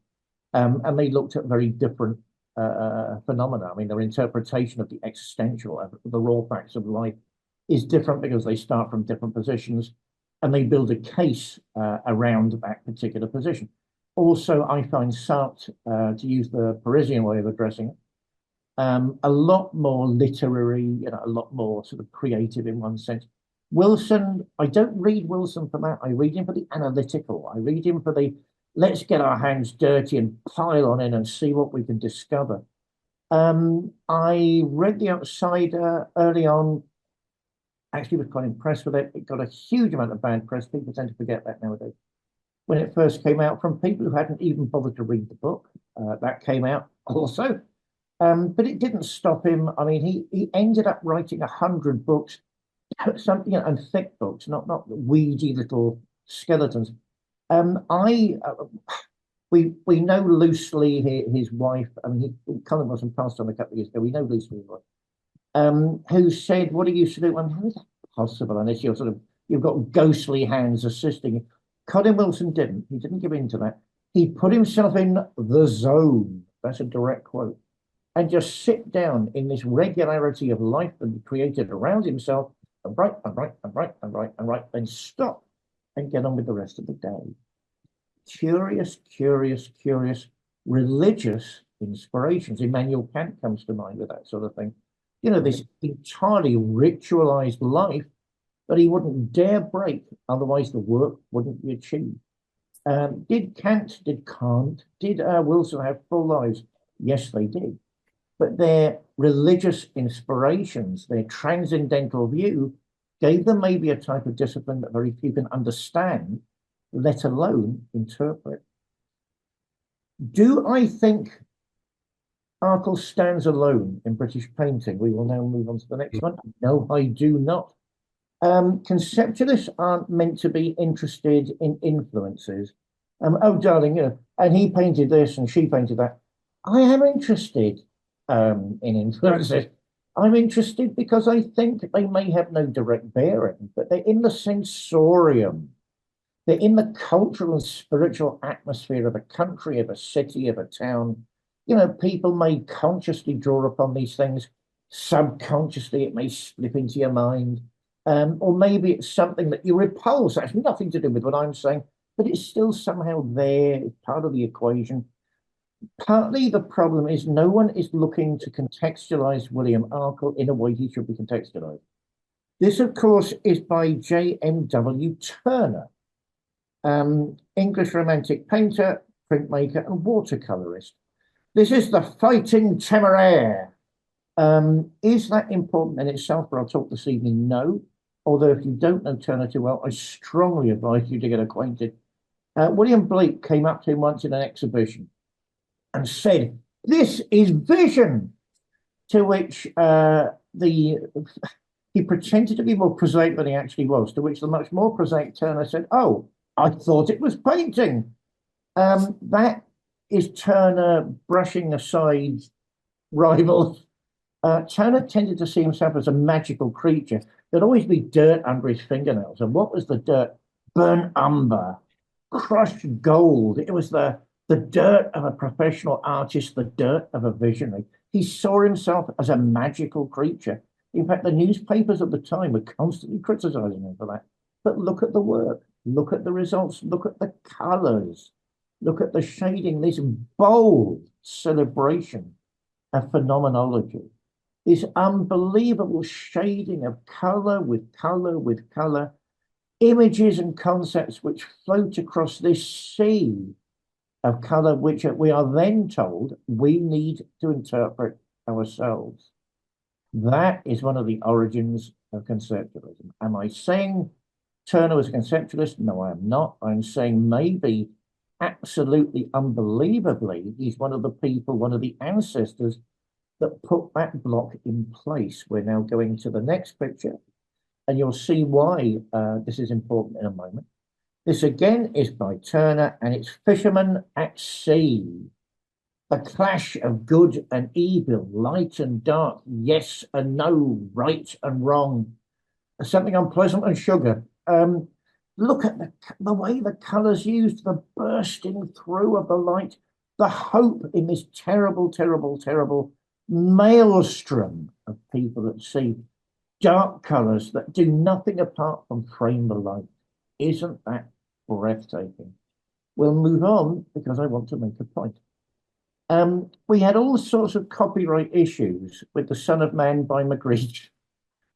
Speaker 1: And they looked at very different phenomena. I mean, their interpretation of the existential, the raw facts of life is different because they start from different positions and they build a case around that particular position. Also, I find Sartre, to use the Parisian way of addressing it, a lot more literary, a lot more sort of creative in one sense. Wilson, I don't read Wilson for that. I read him for the analytical. I read him for the let's get our hands dirty and pile on in and see what we can discover. I read The Outsider early on. Actually, was quite impressed with it. It got a huge amount of bad press. People tend to forget that nowadays. When it first came out, from people who hadn't even bothered to read the book, that came out also. But it didn't stop him. I mean, he ended up writing 100 books, something and thick books, not weedy little skeletons. I we know loosely his wife. I mean, Colin wasn't passed on a couple of years ago. We know loosely his wife, who said, "What he used to do?" I mean, how is that possible? Unless you've got ghostly hands assisting you. Colin Wilson didn't. He didn't give in to that. He put himself in the zone. That's a direct quote. And just sit down in this regularity of life that he created around himself, and right, and right, and right, and right, and right, then stop and get on with the rest of the day. Curious, curious, curious religious inspirations. Immanuel Kant comes to mind with that sort of thing. This entirely ritualized life that he wouldn't dare break, otherwise the work wouldn't be achieved. Did Kant, did Kant, did Wilson have full lives? Yes, they did. But their religious inspirations, their transcendental view, gave them maybe a type of discipline that very few can understand, let alone interpret. Do I think Arkle stands alone in British painting? We will now move on to the next one. No, I do not. Conceptualists aren't meant to be interested in influences. Oh, darling, and he painted this and she painted that. I am interested in influences. I'm interested because I think they may have no direct bearing, but they're in the sensorium. They're in the cultural and spiritual atmosphere of a country, of a city, of a town. People may consciously draw upon these things. Subconsciously, it may slip into your mind. Or maybe it's something that you repulse. That's nothing to do with what I'm saying, but it's still somehow there. It's part of the equation. Partly the problem is no one is looking to contextualize William Arkle in a way he should be contextualized. This, of course, is by J.M.W. Turner, English romantic painter, printmaker, and watercolorist. This is the Fighting Temeraire. Is that important in itself? But I'll talk this evening. No. Although if you don't know Turner too well, I strongly advise you to get acquainted. William Blake came up to him once in an exhibition and said, "This is vision." To which he pretended to be more prosaic than he actually was, to which the much more prosaic Turner said, "Oh, I thought it was painting." That is Turner brushing aside rivals. Turner tended to see himself as a magical creature. There'd always be dirt under his fingernails. And what was the dirt? Burnt umber, crushed gold. It was the dirt of a professional artist, the dirt of a visionary. He saw himself as a magical creature. In fact, the newspapers of the time were constantly criticizing him for that. But look at the work, look at the results, look at the colors, look at the shading, this bold celebration of phenomenology, this unbelievable shading of color with color with color, images and concepts which float across this sea of color, which we are then told we need to interpret ourselves. That is one of the origins of conceptualism. Am I saying Turner was a conceptualist? No, I am not. I'm saying maybe absolutely unbelievably, he's one of the people, one of the ancestors that put that block in place. We're now going to the next picture, and you'll see why this is important in a moment. This again is by Turner, and it's Fishermen at Sea. The clash of good and evil, light and dark, yes and no, right and wrong, something unpleasant and sugar. Look at the way the colours used, the bursting through of the light, the hope in this terrible, terrible, terrible maelstrom of people at sea. Dark colours that do nothing apart from frame the light. Isn't that breathtaking? We'll move on because I want to make a point. We had all sorts of copyright issues with The Son of Man by Magritte.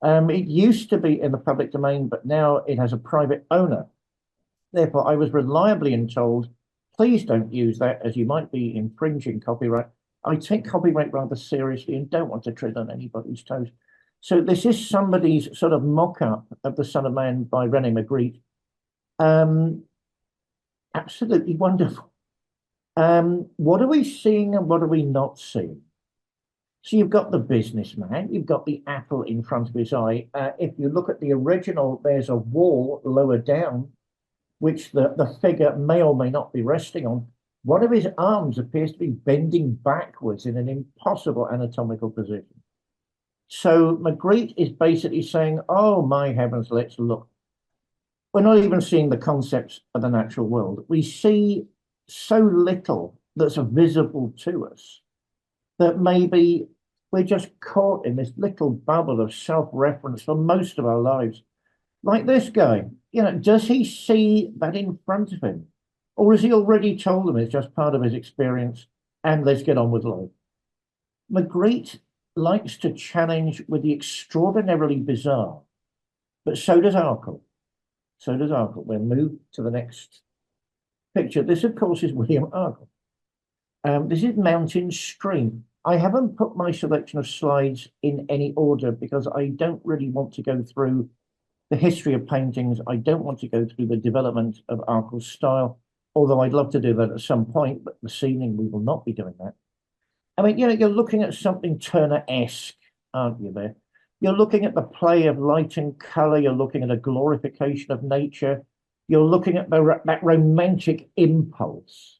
Speaker 1: It used to be in the public domain, but now it has a private owner. Therefore, I was reliably told, please don't use that as you might be infringing copyright. I take copyright rather seriously and don't want to tread on anybody's toes. So this is somebody's sort of mock-up of The Son of Man by René Magritte. Absolutely wonderful. What are we seeing and what are we not seeing? So you've got the businessman, you've got the apple in front of his eye. If you look at the original, there's a wall lower down, which the figure may or may not be resting on. One of his arms appears to be bending backwards in an impossible anatomical position. So Magritte is basically saying, oh, my heavens, let's look. We're not even seeing the concepts of the natural world. We see so little that's visible to us that maybe we're just caught in this little bubble of self-reference for most of our lives. Like this guy, does he see that in front of him? Or has he already told them it's just part of his experience and let's get on with life? Magritte likes to challenge with the extraordinarily bizarre, but so does Arkle. So does Arkle. We'll move to the next picture. This, of course, is William Arkle. This is Mountain Stream. I haven't put my selection of slides in any order because I don't really want to go through the history of paintings. I don't want to go through the development of Arkle's style, although I'd love to do that at some point, but this evening we will not be doing that. I mean, you're looking at something Turner-esque, aren't you there? You're looking at the play of light and colour. You're looking at a glorification of nature. You're looking at that romantic impulse.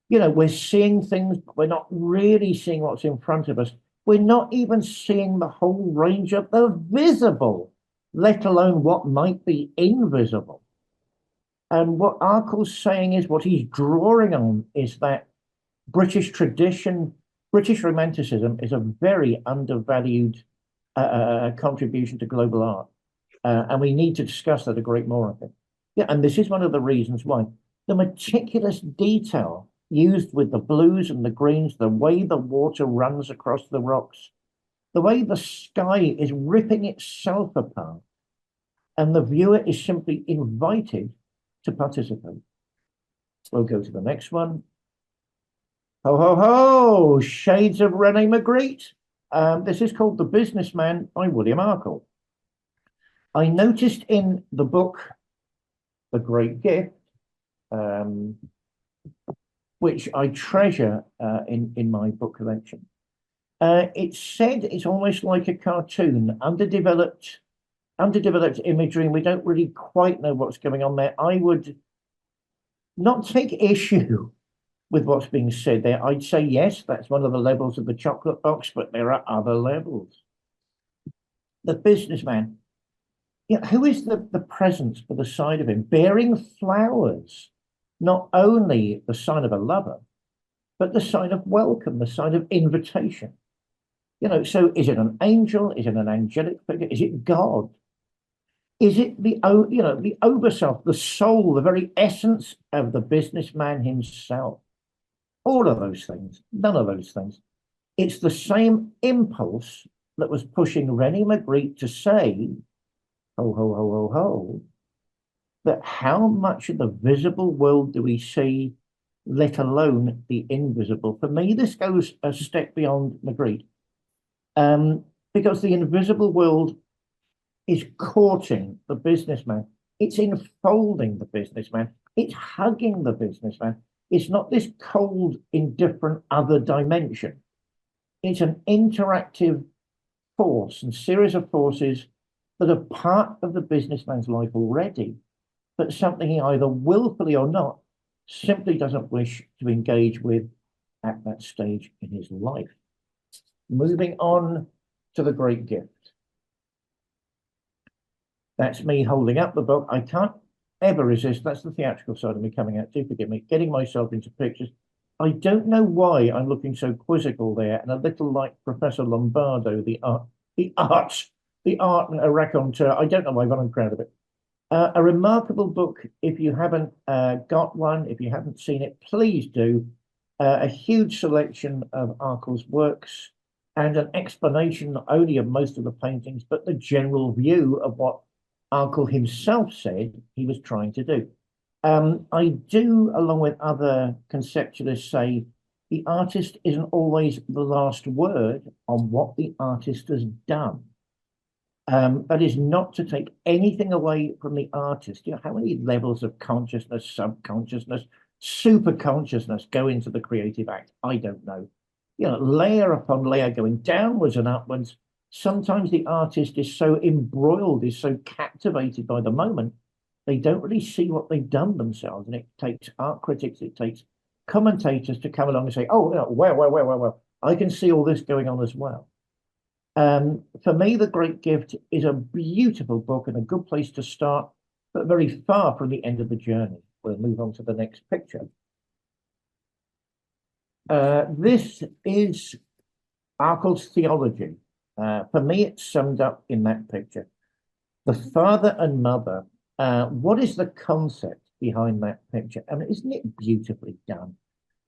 Speaker 1: We're seeing things, but we're not really seeing what's in front of us. We're not even seeing the whole range of the visible, let alone what might be invisible. And what Arkle's saying is, what he's drawing on is that British tradition, British Romanticism is a very undervalued contribution to global art. And we need to discuss that a great more, I think. Yeah, and this is one of the reasons why. The meticulous detail used with the blues and the greens, the way the water runs across the rocks, the way the sky is ripping itself apart, and the viewer is simply invited to participate. We'll go to the next one. Ho, ho, ho! Shades of René Magritte. This is called The Businessman by William Arkle. I noticed in the book, The Great Gift, which I treasure in my book collection, it said it's almost like a cartoon, underdeveloped imagery, and we don't really quite know what's going on there. I would not take issue with what's being said there. I'd say, yes, that's one of the levels of the chocolate box, but there are other levels. The businessman, who is the presence by the side of him, bearing flowers, not only the sign of a lover, but the sign of welcome, the sign of invitation. So is it an angel? Is it an angelic figure? Is it God? Is it the overself, the soul, the very essence of the businessman himself? All of those things, none of those things. It's the same impulse that was pushing René Magritte to say, ho, ho, ho, ho, ho, that how much of the visible world do we see, let alone the invisible? For me, this goes a step beyond Magritte, because the invisible world is courting the businessman. It's enfolding the businessman. It's hugging the businessman. It's not this cold, indifferent other dimension. It's an interactive force and series of forces that are part of the businessman's life already, but something he either willfully or not simply doesn't wish to engage with at that stage in his life. Moving on to the great gift. That's me holding up the book. I can't ever resist. That's the theatrical side of me coming out. Do forgive me. Getting myself into pictures. I don't know why I'm looking so quizzical there and a little like Professor Lombardo, the art raconteur. I don't know why, but I'm proud of it. A remarkable book. If you haven't got one, if you haven't seen it, please do. A huge selection of Arkle's works and an explanation not only of most of the paintings, but the general view of what Arkle himself said he was trying to do. I do, along with other conceptualists, say the artist isn't always the last word on what the artist has done. That is not to take anything away from the artist. You know, how many levels of consciousness, subconsciousness, super consciousness go into the creative act? I don't know. You know, layer upon layer going downwards and upwards. Sometimes the artist is so embroiled, is so captivated by the moment, they don't really see what they've done themselves. And it takes art critics, it takes commentators to come along and say, oh, well, I can see all this going on as well. For me, The Great Gift is a beautiful book and a good place to start, but very far from the end of the journey. We'll move on to the next picture. This is Arkle's theology. For me, it's summed up in that picture. The father and mother. What is the concept behind that picture? And isn't it beautifully done?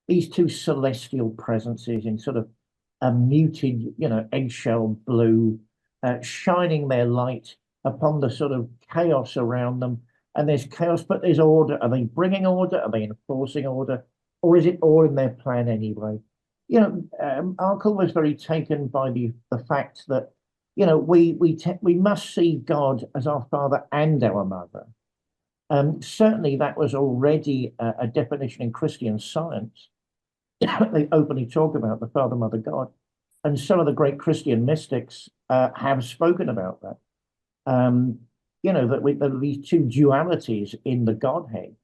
Speaker 1: These two celestial presences in sort of a muted, eggshell blue, shining their light upon the sort of chaos around them. And there's chaos, but there's order. Are they bringing order? Are they enforcing order? Or is it all in their plan anyway? Arkle was very taken by the fact that, we must see God as our father and our mother. Certainly that was already a definition in Christian Science. They openly talk about the Father, Mother, God. And some of the great Christian mystics have spoken about that. That these two dualities in the Godhead,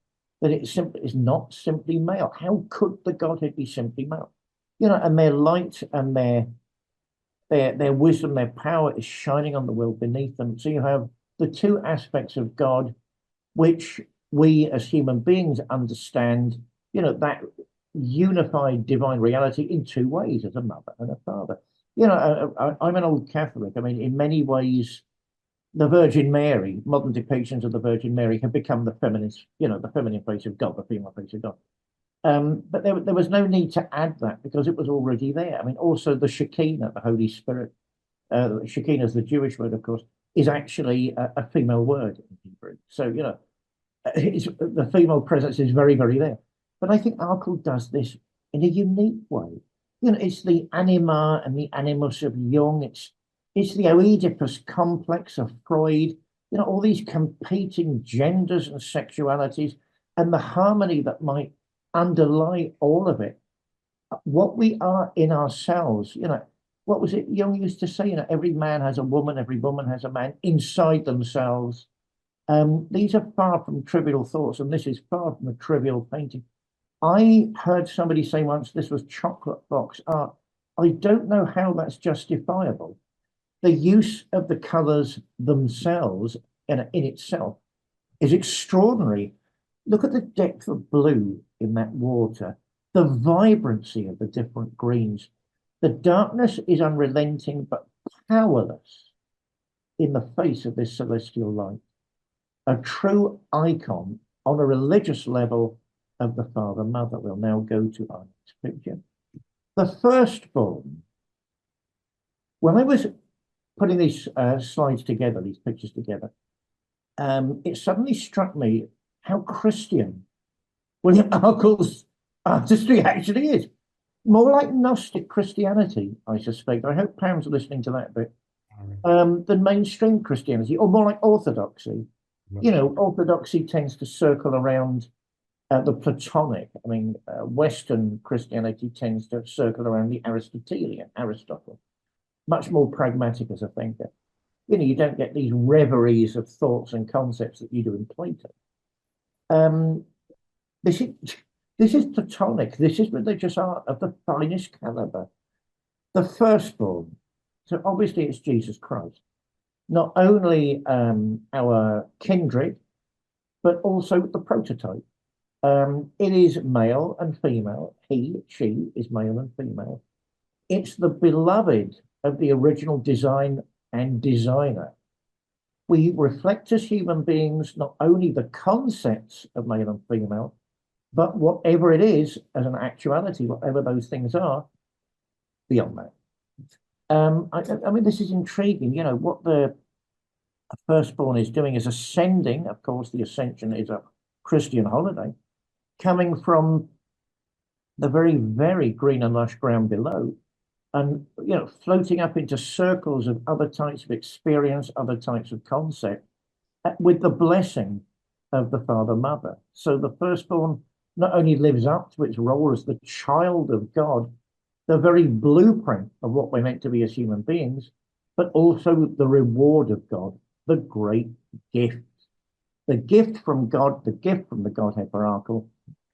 Speaker 1: that it simply is not simply male. How could the Godhead be simply male? And their light and their wisdom, their power is shining on the world beneath them. So you have the two aspects of God, which we as human beings understand, that unified divine reality in two ways, as a mother and a father. I'm an old Catholic. I mean, in many ways, the Virgin Mary, modern depictions of the Virgin Mary have become the feminist, the feminine face of God, the female face of God. But there was no need to add that because it was already there. I mean, also the Shekinah, the Holy Spirit, Shekinah is the Jewish word, of course, is actually a female word in Hebrew. So, the female presence is very, very there. But I think Arkle does this in a unique way. It's the anima and the animus of Jung. It's the Oedipus complex of Freud. All these competing genders and sexualities and the harmony that might underlie all of it. What we are in ourselves, what was it Jung used to say? Every man has a woman, every woman has a man inside themselves. These are far from trivial thoughts, and this is far from a trivial painting. I heard somebody say once this was chocolate box art. I don't know how that's justifiable. The use of the colors themselves in itself is extraordinary. Look at the depth of blue in that water, the vibrancy of the different greens. The darkness is unrelenting but powerless in the face of this celestial light. A true icon on a religious level of the Father, Mother. We'll now go to our next picture. The firstborn. When I was putting these slides together, these pictures together, it suddenly struck me how Christian William Arkle's artistry actually is. More like Gnostic Christianity, I suspect. I hope Pam's listening to that bit. than mainstream Christianity, or more like orthodoxy. You know, orthodoxy tends to circle around the Platonic. I mean, Western Christianity tends to circle around the Aristotelian, Aristotle, much more pragmatic as a thinker. You know, you don't get these reveries of thoughts and concepts that you do in Plato. Um, this is this is Platonic. This is religious art of the finest caliber. The firstborn. So obviously it's Jesus Christ. Not only our kindred, but also the prototype. It is male and female. He, she is male and female. It's the beloved of the original design and designer. We reflect as human beings not only the concepts of male and female, but whatever it is as an actuality, whatever those things are, beyond that. I mean, this is intriguing. You know, what the firstborn is doing is ascending. Of course, the ascension is a Christian holiday, coming from the very, very green and lush ground below, and you know, floating up into circles of other types of experience, other types of concept, with the blessing of the father mother. So the firstborn not only lives up to its role as the child of God, the very blueprint of what we're meant to be as human beings, but also the reward of God, the great gift. The gift from God, the gift from the Godhead for Arkle,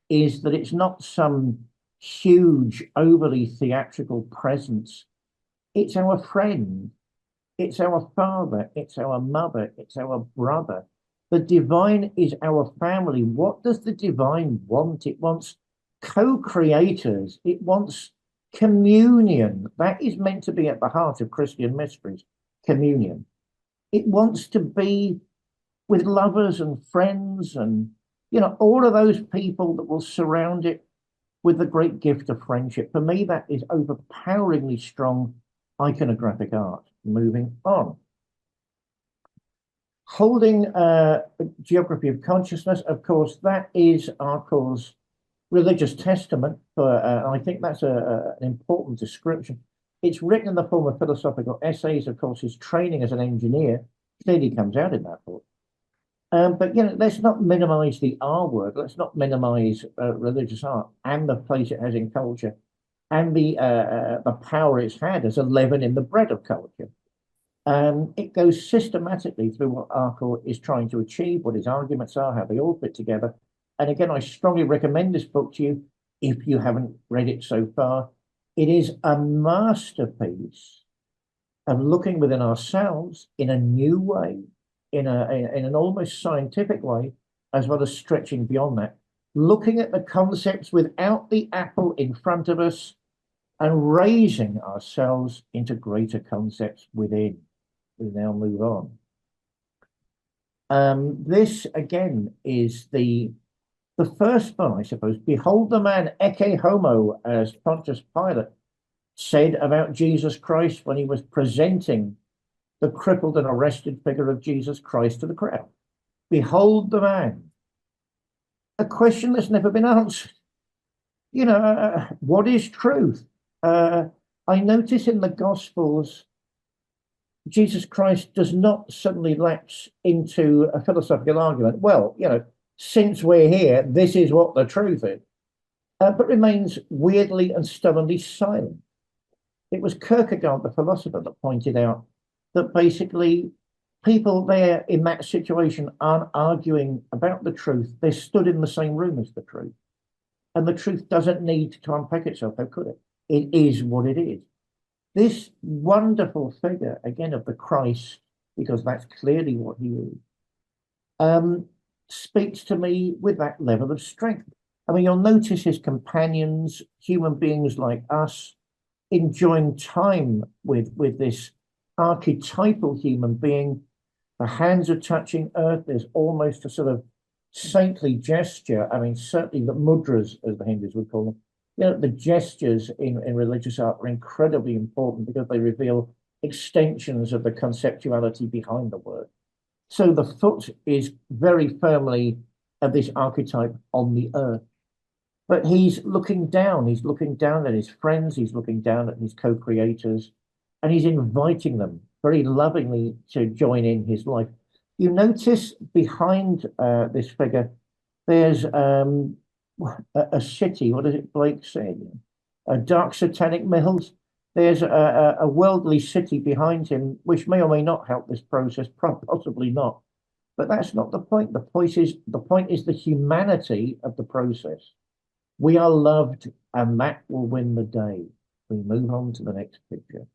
Speaker 1: is that it's not some huge, overly theatrical presence. It's our friend, it's our father, it's our mother, it's our brother. The divine is our family. What does the divine want? It wants co-creators. It wants communion. That is meant to be at the heart of Christian mysteries, communion. It wants to be with lovers and friends and, you know, all of those people that will surround it with the great gift of friendship. For me, that is overpoweringly strong iconographic art. Moving on. Holding geography of consciousness, of course, that is Arkle's religious testament. I think that's an important description. It's written in the form of philosophical essays. Of course, his training as an engineer clearly comes out in that book. But you know, let's not minimize the R word. Let's not minimize religious art and the place it has in culture, and the power it's had as a leaven in the bread of culture. It goes systematically through what Arkle is trying to achieve, what his arguments are, how they all fit together. And again, I strongly recommend this book to you if you haven't read it so far. It is a masterpiece of looking within ourselves in a new way, in an almost scientific way, as well as stretching beyond that, looking at the concepts without the apple in front of us and raising ourselves into greater concepts within. We now move on. This again is the first one, I suppose. Behold the man, ecce homo, as Pontius Pilate said about Jesus Christ when he was presenting the crippled and arrested figure of Jesus Christ to the crowd. Behold the man. A question that's never been answered. You know, what is truth? I notice in the Gospels, Jesus Christ does not suddenly lapse into a philosophical argument. Well, you know, since we're here, this is what the truth is, but remains weirdly and stubbornly silent. It was Kierkegaard, the philosopher, that pointed out that basically people there in that situation aren't arguing about the truth. They're stood in the same room as the truth. And the truth doesn't need to unpack itself. How could it? It is what it is. This wonderful figure, again, of the Christ, because that's clearly what he is, speaks to me with that level of strength. I mean, you'll notice his companions, human beings like us, enjoying time with this archetypal human being. The hands are touching earth. There's almost a sort of saintly gesture. I mean, certainly the mudras, as the Hindus would call them. You know, the gestures in religious art are incredibly important because they reveal extensions of the conceptuality behind the word. So the foot is very firmly of this archetype on the earth. But he's looking down at his friends, he's looking down at his co-creators, and he's inviting them very lovingly to join in his life. You notice behind this figure, there's a city. What is it Blake said? A dark satanic mills. There's a worldly city behind him, which may or may not help this process, possibly not. But that's not the point. The point is the humanity of the process. We are loved, and that will win the day. We move on to the next picture.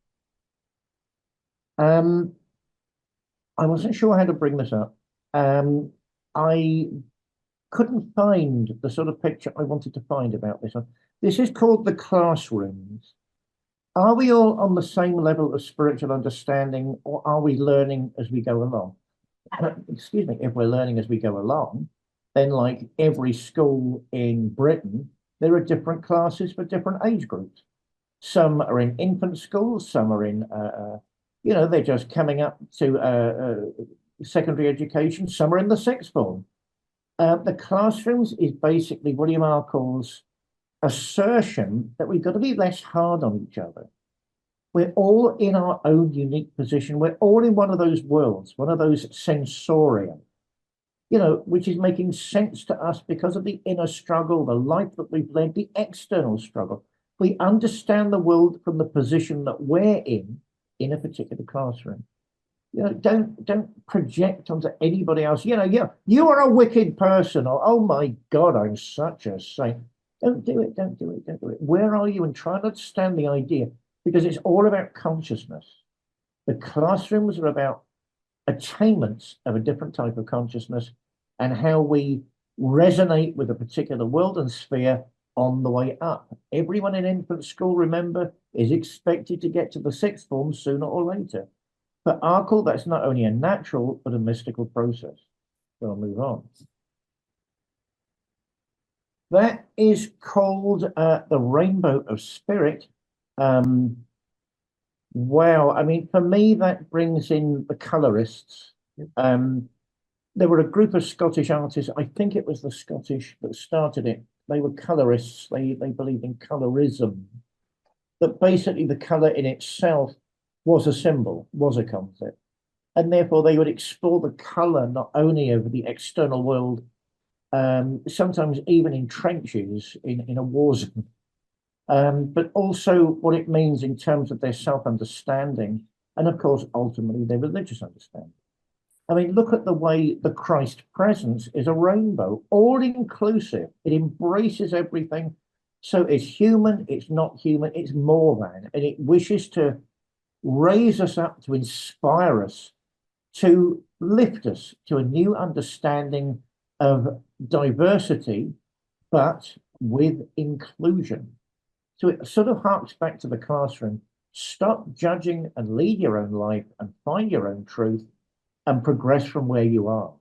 Speaker 1: I wasn't sure how to bring this up. I couldn't find the sort of picture I wanted to find about this one. This is called the classrooms. Are we all on the same level of spiritual understanding, or are we learning as we go along? Excuse me, if we're learning as we go along, then like every school in Britain, there are different classes for different age groups. Some are in infant schools, some are in, they're just coming up to secondary education, some are in the sixth form. The classrooms is basically William Arkle's assertion that we've got to be less hard on each other. We're all in our own unique position. We're all in one of those worlds, one of those sensorium, which is making sense to us because of the inner struggle, the life that we've led, the external struggle. We understand the world from the position that we're in a particular classroom. Don't project onto anybody else. You are a wicked person, or oh my God, I'm such a saint. Don't do it. Don't do it. Don't do it. Where are you? And try to understand the idea, because it's all about consciousness. The classrooms are about attainments of a different type of consciousness and how we resonate with a particular world and sphere on the way up. Everyone in infant school, remember, is expected to get to the sixth form sooner or later. For Arkle, that's not only a natural, but a mystical process. So I'll move on. That is called the Rainbow of Spirit. Wow. I mean, for me, that brings in the colorists. There were a group of Scottish artists. I think it was the Scottish that started it. They were colorists. They believed in colorism. That basically the color in itself was a symbol, was a concept. And therefore they would explore the color not only of the external world, sometimes even in trenches in a war zone, but also what it means in terms of their self-understanding, and of course, ultimately, their religious understanding. I mean, look at the way the Christ presence is a rainbow, all inclusive. It embraces everything. So it's human, it's not human, it's more than, and it wishes to raise us up, to inspire us, to lift us to a new understanding of diversity, but with inclusion. So it sort of harks back to the classroom. Stop judging and lead your own life and find your own truth and progress from where you are.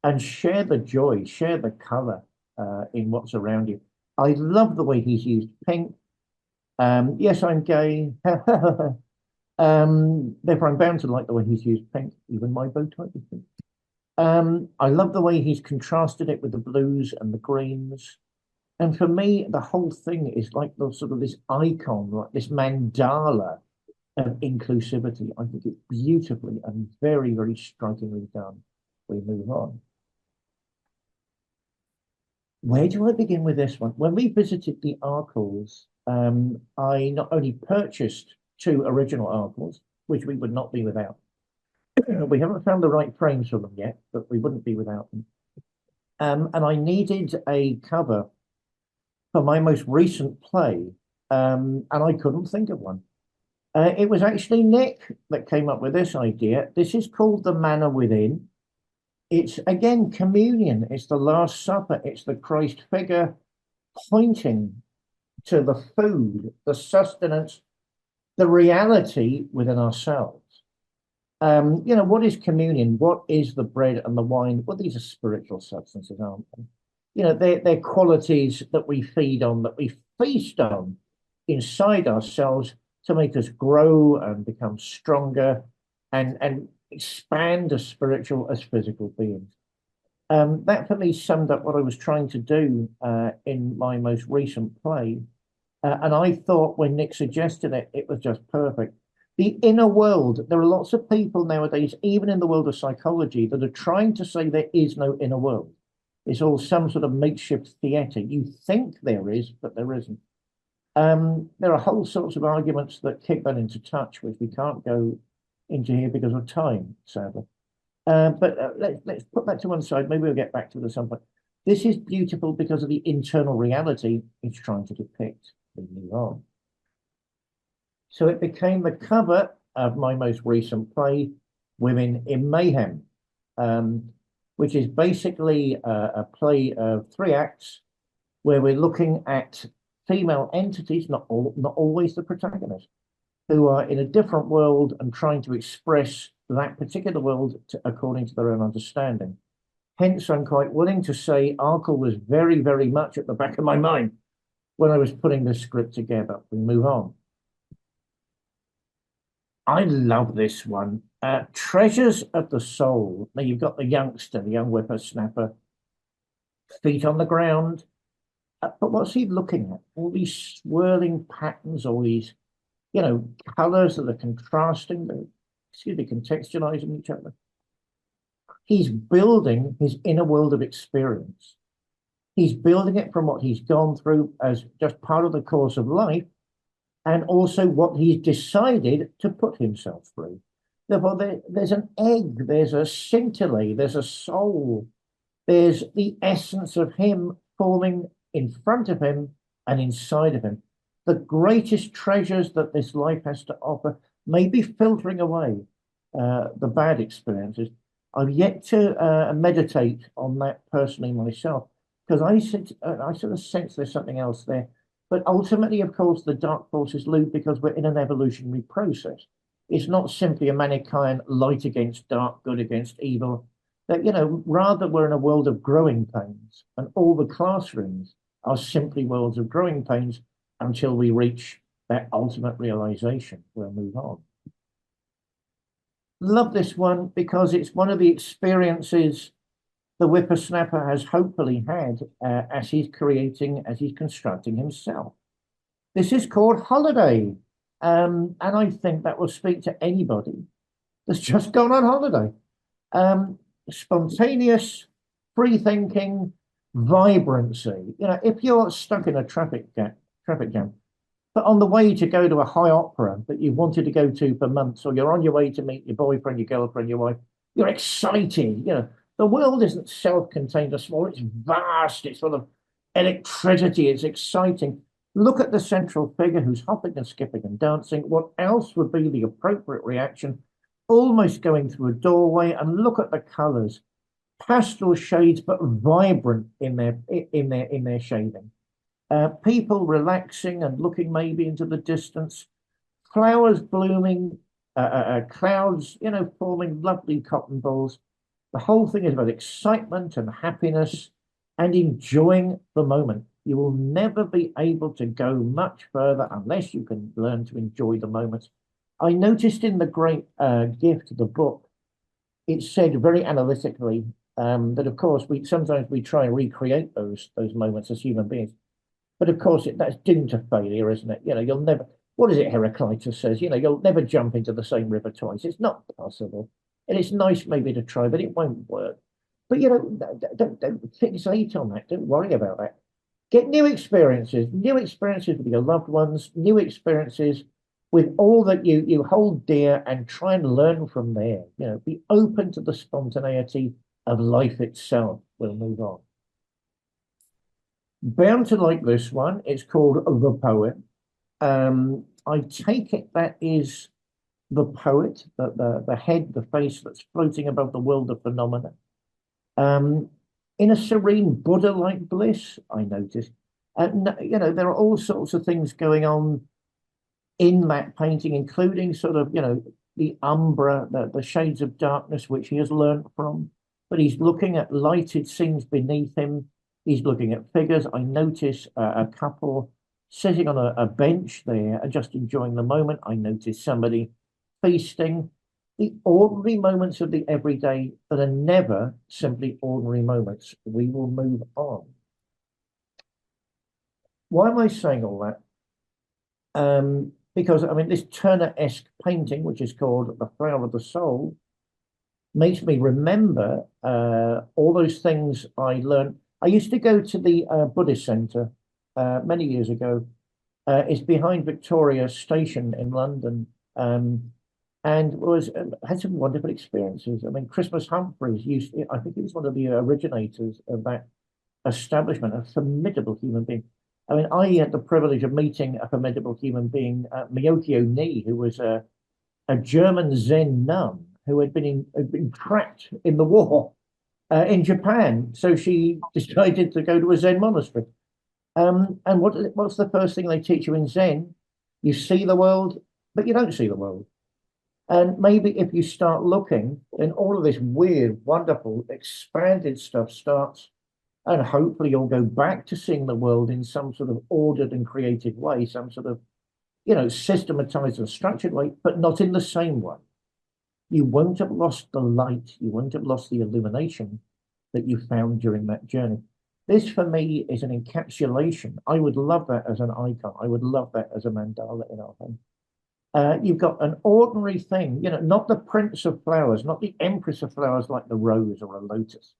Speaker 1: And share the joy, share the color in what's around you. I love the way he's used pink. Yes, I'm gay. Therefore, I'm bound to like the way he's used pink. Even my bow tie is pink. I love the way he's contrasted it with the blues and the greens. And for me, the whole thing is like the sort of this icon, like this mandala of inclusivity. I think it's beautifully and very, very strikingly done. We move on. Where do I begin with this one? When we visited the Arkles, I not only purchased 2 original Arkles, which we would not be without. We haven't found the right frames for them yet, but we wouldn't be without them. And I needed a cover for my most recent play, and I couldn't think of one. It was actually Nick that came up with this idea. This is called The Manna Within. It's, again, communion. It's the Last Supper. It's the Christ figure pointing to the food, the sustenance, the reality within ourselves. What is communion? What is the bread and the wine? Well, these are spiritual substances, aren't they? They're qualities that we feed on, that we feast on inside ourselves to make us grow and become stronger and expand as spiritual as physical beings. That for me summed up what I was trying to do in my most recent play. And I thought when Nick suggested it, it was just perfect. The inner world. There are lots of people nowadays, even in the world of psychology, that are trying to say there is no inner world. It's all some sort of makeshift theatre. You think there is, but there isn't. There are whole sorts of arguments that kick that into touch, which we can't go into here because of time, sadly. Let's put that to one side. Maybe we'll get back to it at some point. This is beautiful because of the internal reality it's trying to depict. We move on. So it became the cover of my most recent play, Women in Mayhem, which is basically a play of three acts where we're looking at female entities, not always the protagonist, who are in a different world and trying to express that particular world according to their own understanding. Hence, I'm quite willing to say Arkle was very, very much at the back of my mind when I was putting this script together. We move on. I love this one. Treasures of the Soul. Now you've got the youngster, the young whippersnapper, feet on the ground. But what's he looking at? All these swirling patterns, all these, colors that are contrasting, contextualizing each other. He's building his inner world of experience. He's building it from what he's gone through as just part of the course of life, and also what he's decided to put himself through. Therefore, there's an egg, there's a scintillate, there's a soul, there's the essence of him forming in front of him and inside of him. The greatest treasures that this life has to offer may be filtering away the bad experiences. I've yet to meditate on that personally myself, because I sort of sense there's something else there. But ultimately, of course, the dark forces loom because we're in an evolutionary process. It's not simply a Manichaean light against dark, good against evil. That, rather we're in a world of growing pains, and all the classrooms are simply worlds of growing pains until we reach that ultimate realization. We'll move on. Love this one because it's one of the experiences the whippersnapper has hopefully had as he's constructing himself. This is called Holiday. And I think that will speak to anybody that's just gone on holiday. Spontaneous, free thinking, vibrancy. If you're stuck in a traffic jam, but on the way to go to a high opera that you wanted to go to for months, or you're on your way to meet your boyfriend, your girlfriend, your wife, you're excited. The world isn't self-contained or small, it's vast, it's full of electricity, it's exciting. Look at the central figure who's hopping and skipping and dancing. What else would be the appropriate reaction? Almost going through a doorway, and look at the colors. Pastel shades, but vibrant in their shading. People relaxing and looking maybe into the distance. Flowers blooming, clouds, forming lovely cotton balls. The whole thing is about excitement and happiness and enjoying the moment. You will never be able to go much further unless you can learn to enjoy the moments. I noticed in the great gift, the book, it said very analytically that, of course, sometimes we try and recreate those moments as human beings. But of course, that's doomed to failure, isn't it? You'll never, what is it Heraclitus says? You'll never jump into the same river twice. It's not possible. And it's nice maybe to try, but it won't work. But, don't fixate on that. Don't worry about that. Get new experiences with your loved ones, new experiences with all that you hold dear, and try and learn from there. Be open to the spontaneity of life itself. We'll move on. Bound to like this one. It's called The Poet. I take it that is the poet, the head, the face that's floating above the world of phenomena. In a serene Buddha-like bliss, I noticed. There are all sorts of things going on in that painting, including sort of, the umbra, the shades of darkness which he has learnt from. But he's looking at lighted scenes beneath him. He's looking at figures. I notice a couple sitting on a bench there and just enjoying the moment. I notice somebody feasting. The ordinary moments of the everyday that are never simply ordinary moments. We will move on. Why am I saying all that? Because, I mean, this Turner-esque painting, which is called The Flower of the Soul, makes me remember all those things I learned. I used to go to the Buddhist Centre many years ago. It's behind Victoria Station in London, and was had some wonderful experiences. I mean, Christmas Humphreys used, I think he was one of the originators of that establishment, a formidable human being. I mean, I had the privilege of meeting a formidable human being, Miyoki Oni, who was a German Zen nun who had been trapped in the war in Japan. So she decided to go to a Zen monastery. And what's the first thing they teach you in Zen? You see the world, but you don't see the world. And maybe if you start looking, then all of this weird, wonderful, expanded stuff starts, and hopefully you'll go back to seeing the world in some sort of ordered and creative way, some sort of, systematized and structured way, but not in the same way. You won't have lost the light, you won't have lost the illumination that you found during that journey. This for me is an encapsulation. I would love that as an icon. I would love that as a mandala in our home. You've got an ordinary thing, not the prince of flowers, not the empress of flowers like the rose or a lotus.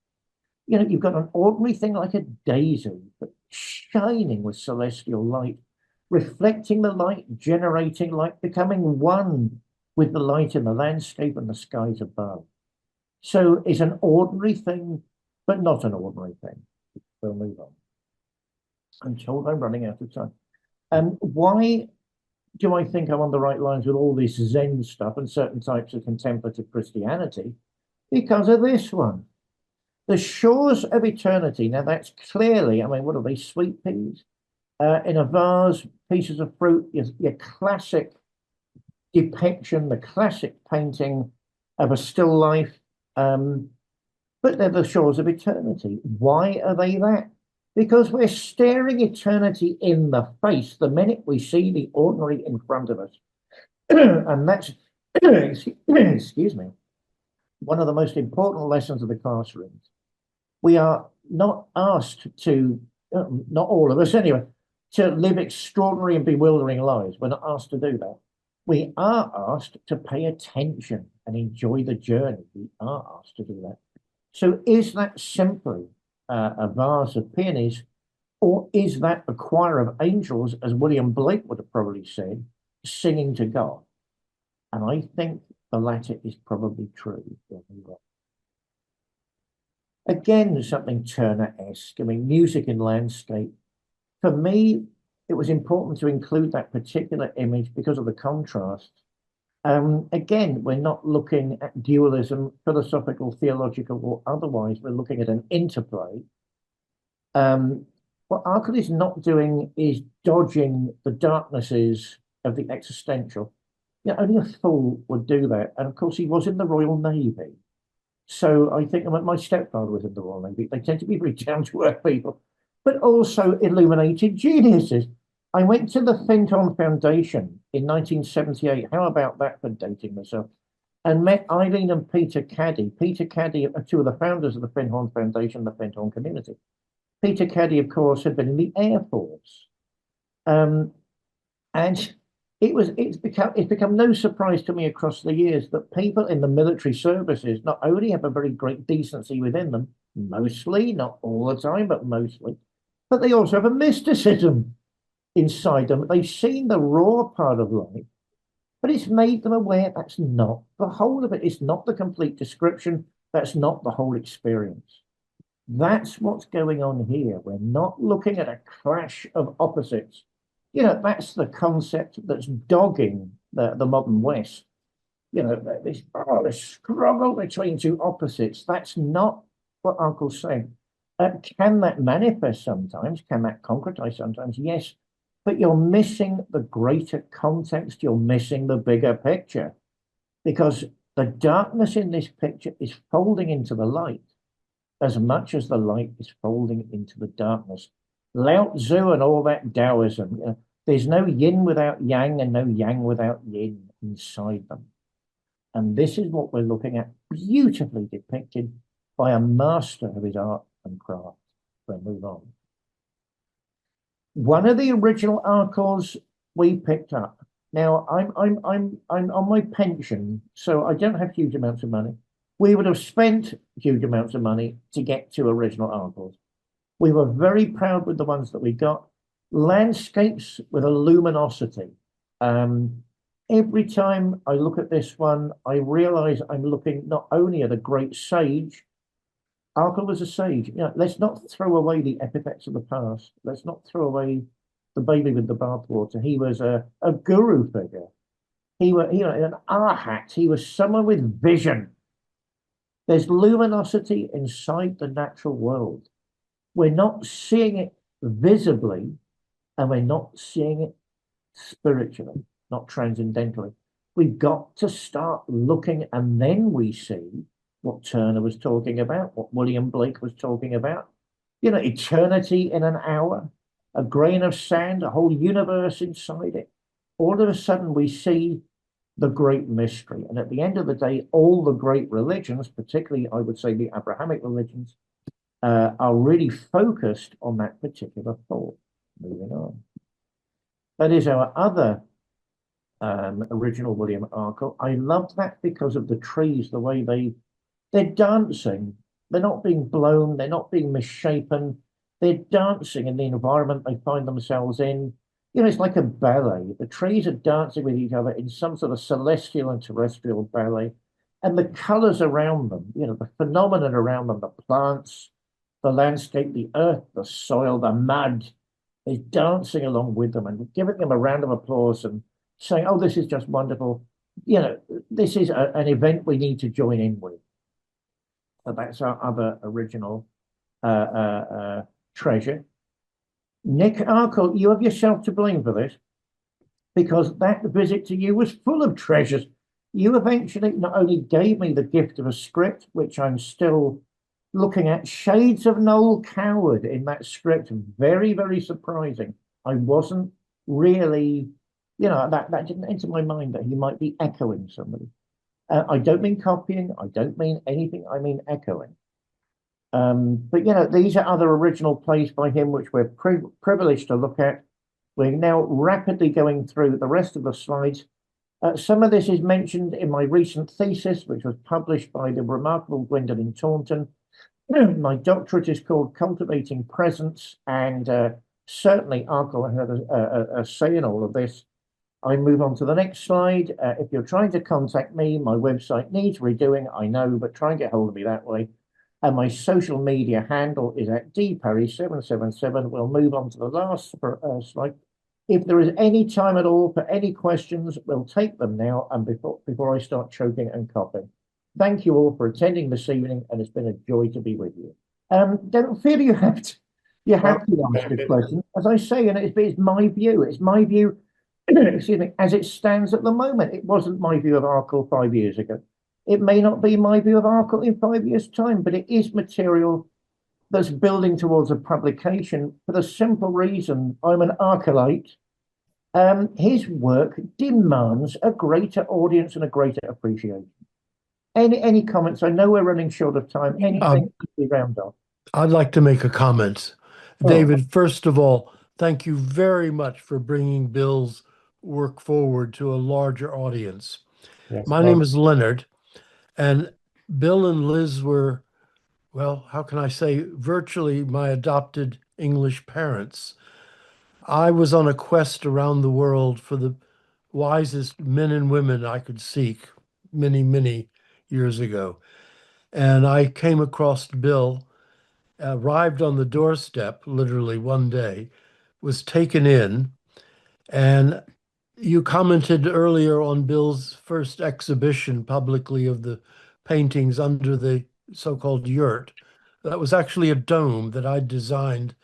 Speaker 1: You've got an ordinary thing like a daisy, but shining with celestial light, reflecting the light, generating light, becoming one with the light in the landscape and the skies above. So it's an ordinary thing, but not an ordinary thing. We'll move on. I'm told I'm running out of time. Why do I think I'm on the right lines with all this Zen stuff and certain types of contemplative Christianity? Because of this one. The shores of eternity. Now, that's clearly, I mean, what are they? Sweet peas in a vase, pieces of fruit, your classic depiction, the classic painting of a still life. But they're the shores of eternity. Why are they that? Because we're staring eternity in the face the minute we see the ordinary in front of us. And that's, excuse me, one of the most important lessons of the classrooms. We are not asked to, not all of us anyway, to live extraordinary and bewildering lives. We're not asked to do that. We are asked to pay attention and enjoy the journey. We are asked to do that. So is that simply a vase of peonies, or is that a choir of angels, as William Blake would have probably said, singing to God? And I think the latter is probably true. Again, something Turner-esque. I mean, music in landscape. For me, it was important to include that particular image because of the contrast. Again, we're not looking at dualism, philosophical, theological, or otherwise. We're looking at an interplay. What Arkle is not doing is dodging the darknesses of the existential. Only a fool would do that. And of course, he was in the Royal Navy. So I think my stepfather was in the Royal Navy. They tend to be very down-to-earth people, but also illuminated geniuses. I went to the Fenton Foundation in 1978. How about that for dating myself? And met Eileen and Peter Caddy. Peter Caddy are two of the founders of the Fenton Foundation, the Fenton community. Peter Caddy, of course, had been in the Air Force. And it's become no surprise to me across the years that people in the military services not only have a very great decency within them, mostly, not all the time, but mostly, but they also have a mysticism inside them. They've seen the raw part of life, but it's made them aware that's not the whole of it. It's not the complete description. That's not the whole experience. That's what's going on here. We're not looking at a clash of opposites. That's the concept that's dogging the modern West. This struggle between two opposites. That's not what Arkle's saying. Can that manifest sometimes? Can that concretize sometimes? Yes. But you're missing the greater context. You're missing the bigger picture. Because the darkness in this picture is folding into the light as much as the light is folding into the darkness. Lao Tzu and all that Taoism, there's no yin without yang and no yang without yin inside them. And this is what we're looking at, beautifully depicted by a master of his art and craft. We'll move on. One of the original Arkles we picked up Now I'm on my pension, so I don't have huge amounts of money. We would have spent huge amounts of money to get to original articles. We were very proud with the ones that we got. Landscapes with a luminosity. Um, every time I look at this one, I realize I'm looking not only at a great sage. Arkle was a sage. You know, let's not throw away the epithets of the past. Let's not throw away the baby with the bathwater. He was a guru figure. He was, in an arhat. He was someone with vision. There's luminosity inside the natural world. We're not seeing it visibly, and we're not seeing it spiritually, not transcendentally. We've got to start looking, and then we see what Turner was talking about, what William Blake was talking about. You know, eternity in an hour, a grain of sand, a whole universe inside it. All of a sudden, we see the great mystery. And at the end of the day, all the great religions, particularly, I would say, the Abrahamic religions, are really focused on that particular thought. Moving on. That is our other original William Arkle. I love that because of the trees, the way they're dancing. They're not being blown. They're not being misshapen. They're dancing in the environment they find themselves in. You know, it's like a ballet. The trees are dancing with each other in some sort of celestial and terrestrial ballet. And the colors around them, you know, the phenomenon around them, the plants, the landscape, the earth, the soil, the mud, is dancing along with them and giving them a round of applause and saying, oh, this is just wonderful. You know, this is an event we need to join in with. So that's our other original treasure. Nick Arkle, you have yourself to blame for this because that visit to you was full of treasures. You eventually not only gave me the gift of a script, which I'm still looking at, shades of Noel Coward in that script, very, very surprising. I wasn't really, that didn't enter my mind that he might be echoing somebody. I don't mean copying, I don't mean anything, I mean echoing. But these are other original plays by him, which we're privileged to look at. We're now rapidly going through the rest of the slides. Some of this is mentioned in my recent thesis, which was published by the remarkable Gwendolyn Taunton. My doctorate is called Cultivating Presence, and certainly Arkle had a say in all of this. I move on to the next slide. If you're trying to contact me, my website needs redoing, I know, but try and get hold of me that way. And my social media handle is at dparry777. We'll move on to the last slide. If there is any time at all for any questions, we'll take them now and before I start choking and coughing. Thank you all for attending this evening, and it's been a joy to be with you. Don't feel you have to ask a question. As I say, and it's my view. It's my view, excuse me, as it stands at the moment. It wasn't my view of Arkle 5 years ago. It may not be my view of Arkle in 5 years' time, but it is material that's building towards a publication for the simple reason I'm an Arkelite. His work demands a greater audience and a greater appreciation. Any comments? I know we're running short of time. Anything we round off?
Speaker 2: I'd like to make a comment. David, first of all, thank you very much for bringing Bill's work forward to a larger audience.
Speaker 1: Yes,
Speaker 2: My name is Leonard, and Bill and Liz were, well, how can I say, virtually my adopted English parents. I was on a quest around the world for the wisest men and women I could seek many, many years ago. And I came across Bill, arrived on the doorstep literally one day, was taken in, and you commented earlier on Bill's first exhibition publicly of the paintings under the so-called yurt. That was actually a dome that I designed,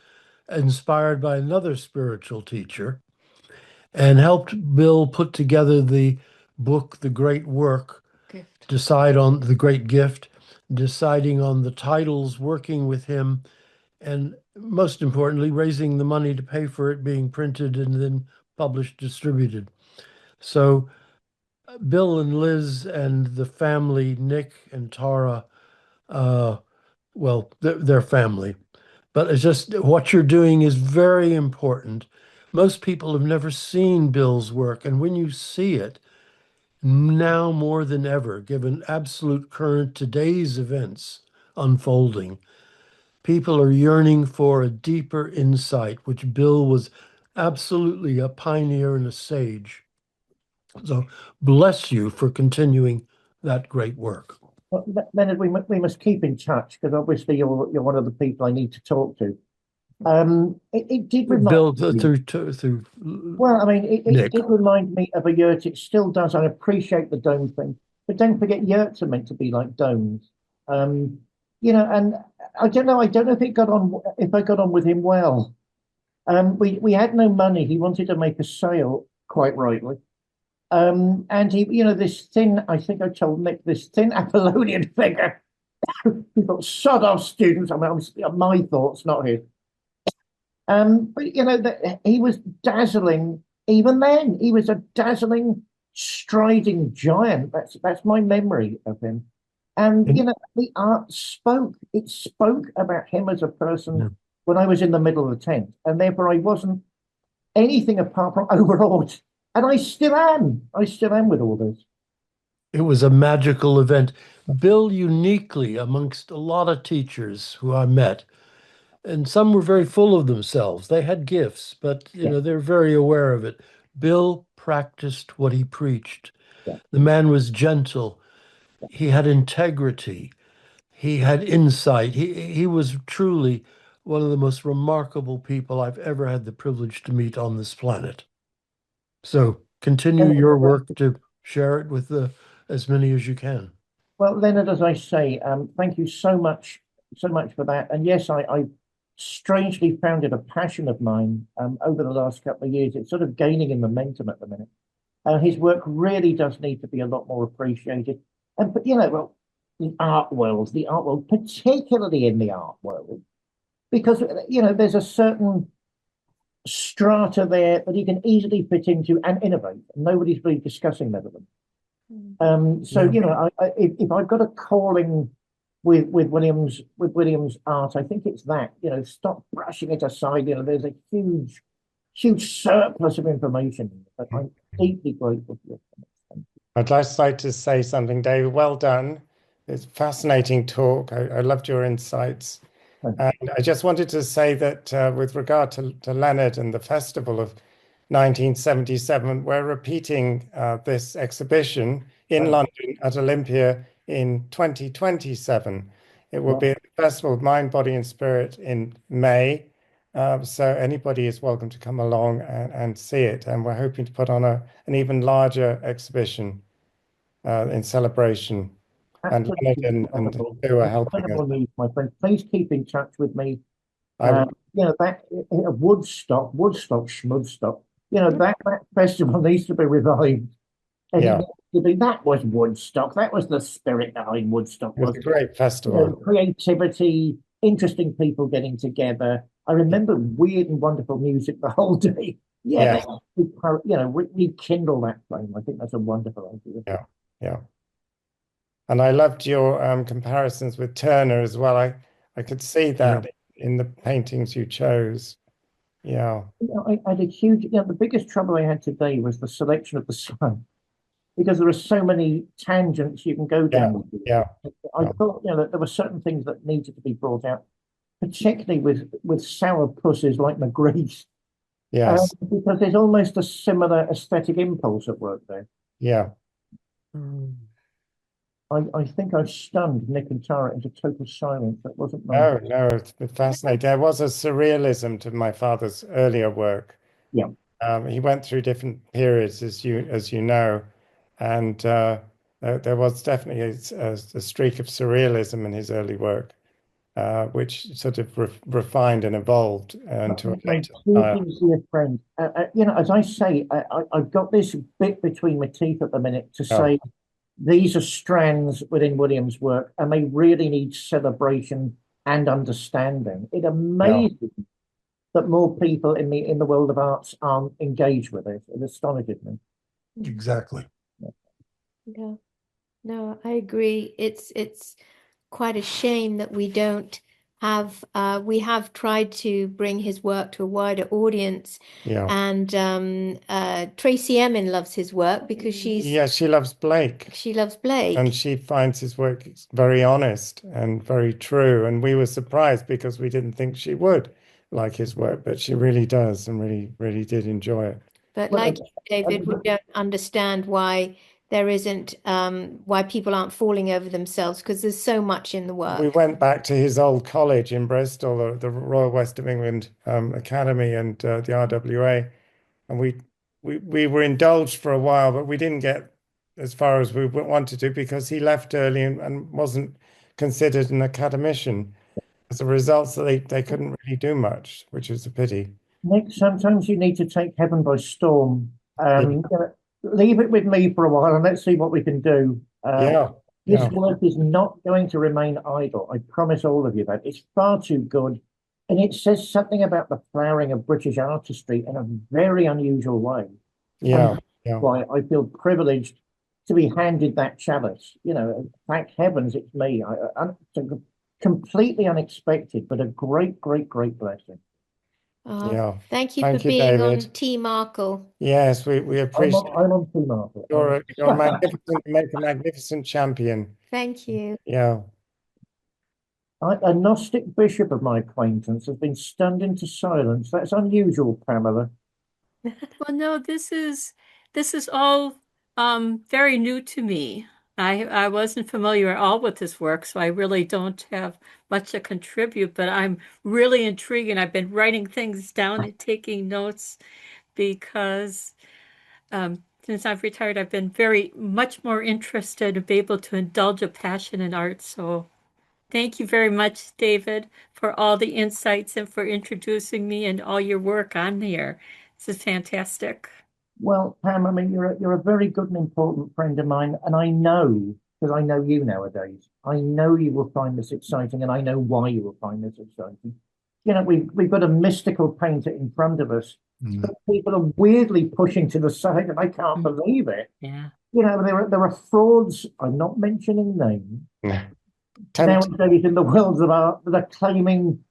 Speaker 2: inspired by another spiritual teacher, and helped Bill put together the book, The Great Work, decide on the Great Gift, deciding on the titles, working with him, and most importantly, raising the money to pay for it being printed and then published, distributed. So Bill and Liz and the family, Nick and Tara, well, their family. But it's just what you're doing is very important. Most people have never seen Bill's work, and when you see it, now more than ever, given absolute current today's events unfolding, people are yearning for a deeper insight, which Bill was absolutely a pioneer and a sage. So bless you for continuing that great work.
Speaker 1: Well, Leonard, we must keep in touch because obviously you're one of the people I need to talk to. It did remind
Speaker 2: Bill,
Speaker 1: me.
Speaker 2: through
Speaker 1: Well, I mean, it
Speaker 2: Nick.
Speaker 1: did remind me of a yurt. It still does. I appreciate the dome thing, but don't forget yurts are meant to be like domes. Um, and I don't know. I don't know if I got on with him well. We had no money. He wanted to make a sale, quite rightly. And this thin. I think I told Nick this thin Apollonian figure. He got sod off students. I mean, my thoughts, not his. But that he was dazzling. Even then, he was a dazzling, striding giant. That's my memory of him. And
Speaker 2: And
Speaker 1: the art spoke. It spoke about him as a person
Speaker 2: yeah,
Speaker 1: when I was in the middle of the tent, and therefore I wasn't anything apart from overawed. And I still am. I still am with all this.
Speaker 2: it was a magical event. Bill uniquely amongst a lot of teachers who I met, and some were very full of themselves. They had gifts, but
Speaker 1: Yeah,
Speaker 2: they're very aware of it. Bill practiced what he preached.
Speaker 1: yeah,
Speaker 2: The man was gentle. He had integrity. He had insight. He was truly one of the most remarkable people I've ever had the privilege to meet on this planet. So continue
Speaker 1: yeah.
Speaker 2: your work to share it with as many as you can.
Speaker 1: Well, Leonard, as I say, thank you so much for that. And yes, I strangely found it a passion of mine over the last couple of years. It's sort of gaining in momentum at the minute. His work really does need to be a lot more appreciated. And but well, the art world, particularly in the art world, because there's a certain strata there that he can easily fit into and innovate. Nobody's really discussing that at them. So
Speaker 2: Yeah.
Speaker 1: if I've got a calling with Williams art, I think it's that. Stop brushing it aside. There's a huge surplus of information that I'm deeply grateful for.
Speaker 3: I'd just like to say something, David. Well done. It's a fascinating talk. I loved your insights.
Speaker 1: Thank
Speaker 3: And I just wanted to say that with regard to Leonard and the festival of 1977, we're repeating this exhibition in
Speaker 1: you.
Speaker 3: London at Olympia in 2027. It will
Speaker 1: Yeah,
Speaker 3: be at the Festival of Mind, Body and Spirit in May. So anybody is welcome to come along and see it. And we're hoping to put on an even larger exhibition in celebration. And Leonard
Speaker 1: absolutely
Speaker 3: and
Speaker 1: incredible.
Speaker 3: Sue are helping us.
Speaker 1: Incredible news, my friend. Please keep in touch with me.
Speaker 3: I will,
Speaker 1: That Woodstock, Schmudstock. That festival needs to be revived. And it
Speaker 3: yeah,
Speaker 1: needs to be, that was Woodstock. That was the spirit behind Woodstock,
Speaker 3: it was
Speaker 1: was
Speaker 3: a great festival.
Speaker 1: creativity, interesting people getting together. I remember weird and wonderful music the whole day. Yeah,
Speaker 3: Yeah,
Speaker 1: they, rekindle that flame. I think that's a wonderful idea.
Speaker 3: yeah, yeah. And I loved your comparisons with Turner as well. I could see
Speaker 2: Yeah.
Speaker 3: that in the paintings you chose. Yeah,
Speaker 1: I had the biggest trouble I had today was the selection of the sun because there are so many tangents you can go
Speaker 3: yeah,
Speaker 1: down with it.
Speaker 3: yeah,
Speaker 1: I
Speaker 3: yeah.
Speaker 1: thought, that there were certain things that needed to be brought out, particularly with sour pusses like McGree's,
Speaker 3: Yes,
Speaker 1: because there's almost a similar aesthetic impulse at work there.
Speaker 3: yeah.
Speaker 1: I think I stunned Nick and Tara into total silence. That wasn't nice.
Speaker 3: No, no, it's been fascinating. There was a surrealism to my father's earlier work.
Speaker 1: Yeah,
Speaker 3: He went through different periods, as you know, and there was definitely a streak of surrealism in his early work, which sort of refined and evolved into a
Speaker 1: my
Speaker 3: later style.
Speaker 1: deeply dear friend. As I say, I've got this bit between my teeth at the minute to
Speaker 3: Yeah,
Speaker 1: say these are strands within Williams' work, and they really need celebration and understanding. It
Speaker 3: yeah,
Speaker 1: amazes me that more people in the world of arts aren't engaged with it. It astonishes me.
Speaker 2: Exactly.
Speaker 4: Yeah. No, I agree. It's quite a shame that we don't we have tried to bring his work to a wider audience,
Speaker 3: Yeah.
Speaker 4: and Tracy Emin loves his work because
Speaker 3: Yeah, she loves Blake.
Speaker 4: she loves Blake.
Speaker 3: And she finds his work very honest and very true. And we were surprised because we didn't think she would like his work, but she really does and really, really did enjoy it.
Speaker 4: But
Speaker 1: Well,
Speaker 4: like you, David, we don't understand why there isn't why people aren't falling over themselves, because there's so much in the
Speaker 3: We
Speaker 4: work.
Speaker 3: went back to his old college in Bristol, the Royal West of England Academy and the RWA, and we were indulged for a while, but we didn't get as far as we wanted to because he left early and wasn't considered an academician. As a result, so they couldn't really do much, which is a pity.
Speaker 1: Nick, sometimes you need to take heaven by storm.
Speaker 3: Yeah,
Speaker 1: Leave it with me for a while and let's see what we can do.
Speaker 3: yeah,
Speaker 1: This
Speaker 3: yeah,
Speaker 1: work is not going to remain idle. I promise all of you that. It's far too good. And it says something about the flowering of British artistry in a very unusual way.
Speaker 3: yeah,
Speaker 1: And
Speaker 3: yeah.
Speaker 1: why I feel privileged to be handed that chalice. Thank heavens it's me. It's completely unexpected, but a great, great, great blessing.
Speaker 3: Yeah.
Speaker 4: Thank you for
Speaker 3: Thank you,
Speaker 4: being on
Speaker 3: David.
Speaker 4: Team Arkle.
Speaker 3: Yes, we appreciate
Speaker 1: I'm on Team Marvel.
Speaker 3: you're a magnificent, make a magnificent champion.
Speaker 4: Thank you.
Speaker 3: Yeah.
Speaker 1: A Gnostic bishop of my acquaintance has been stunned into silence. That's unusual, Pamela.
Speaker 5: Well, no, this is all very new to me. I wasn't familiar at all with his work, so I really don't have much to contribute, but I'm really intrigued, and I've been writing things down and taking notes because since I've retired, I've been very much more interested to be able to indulge a passion in art. So thank you very much, David, for all the insights and for introducing me and all your work on here. This is fantastic.
Speaker 1: Well, Pam, I mean, you're a very good and important friend of mine, and I know, because I know you nowadays, I know you will find this exciting, and I know why you will find this exciting. We've got a mystical painter in front of us, but people are weirdly pushing to the side, and I can't believe it.
Speaker 5: Yeah.
Speaker 1: There are frauds. I'm not mentioning names
Speaker 3: Tempting.
Speaker 1: nowadays in the world of art that are claiming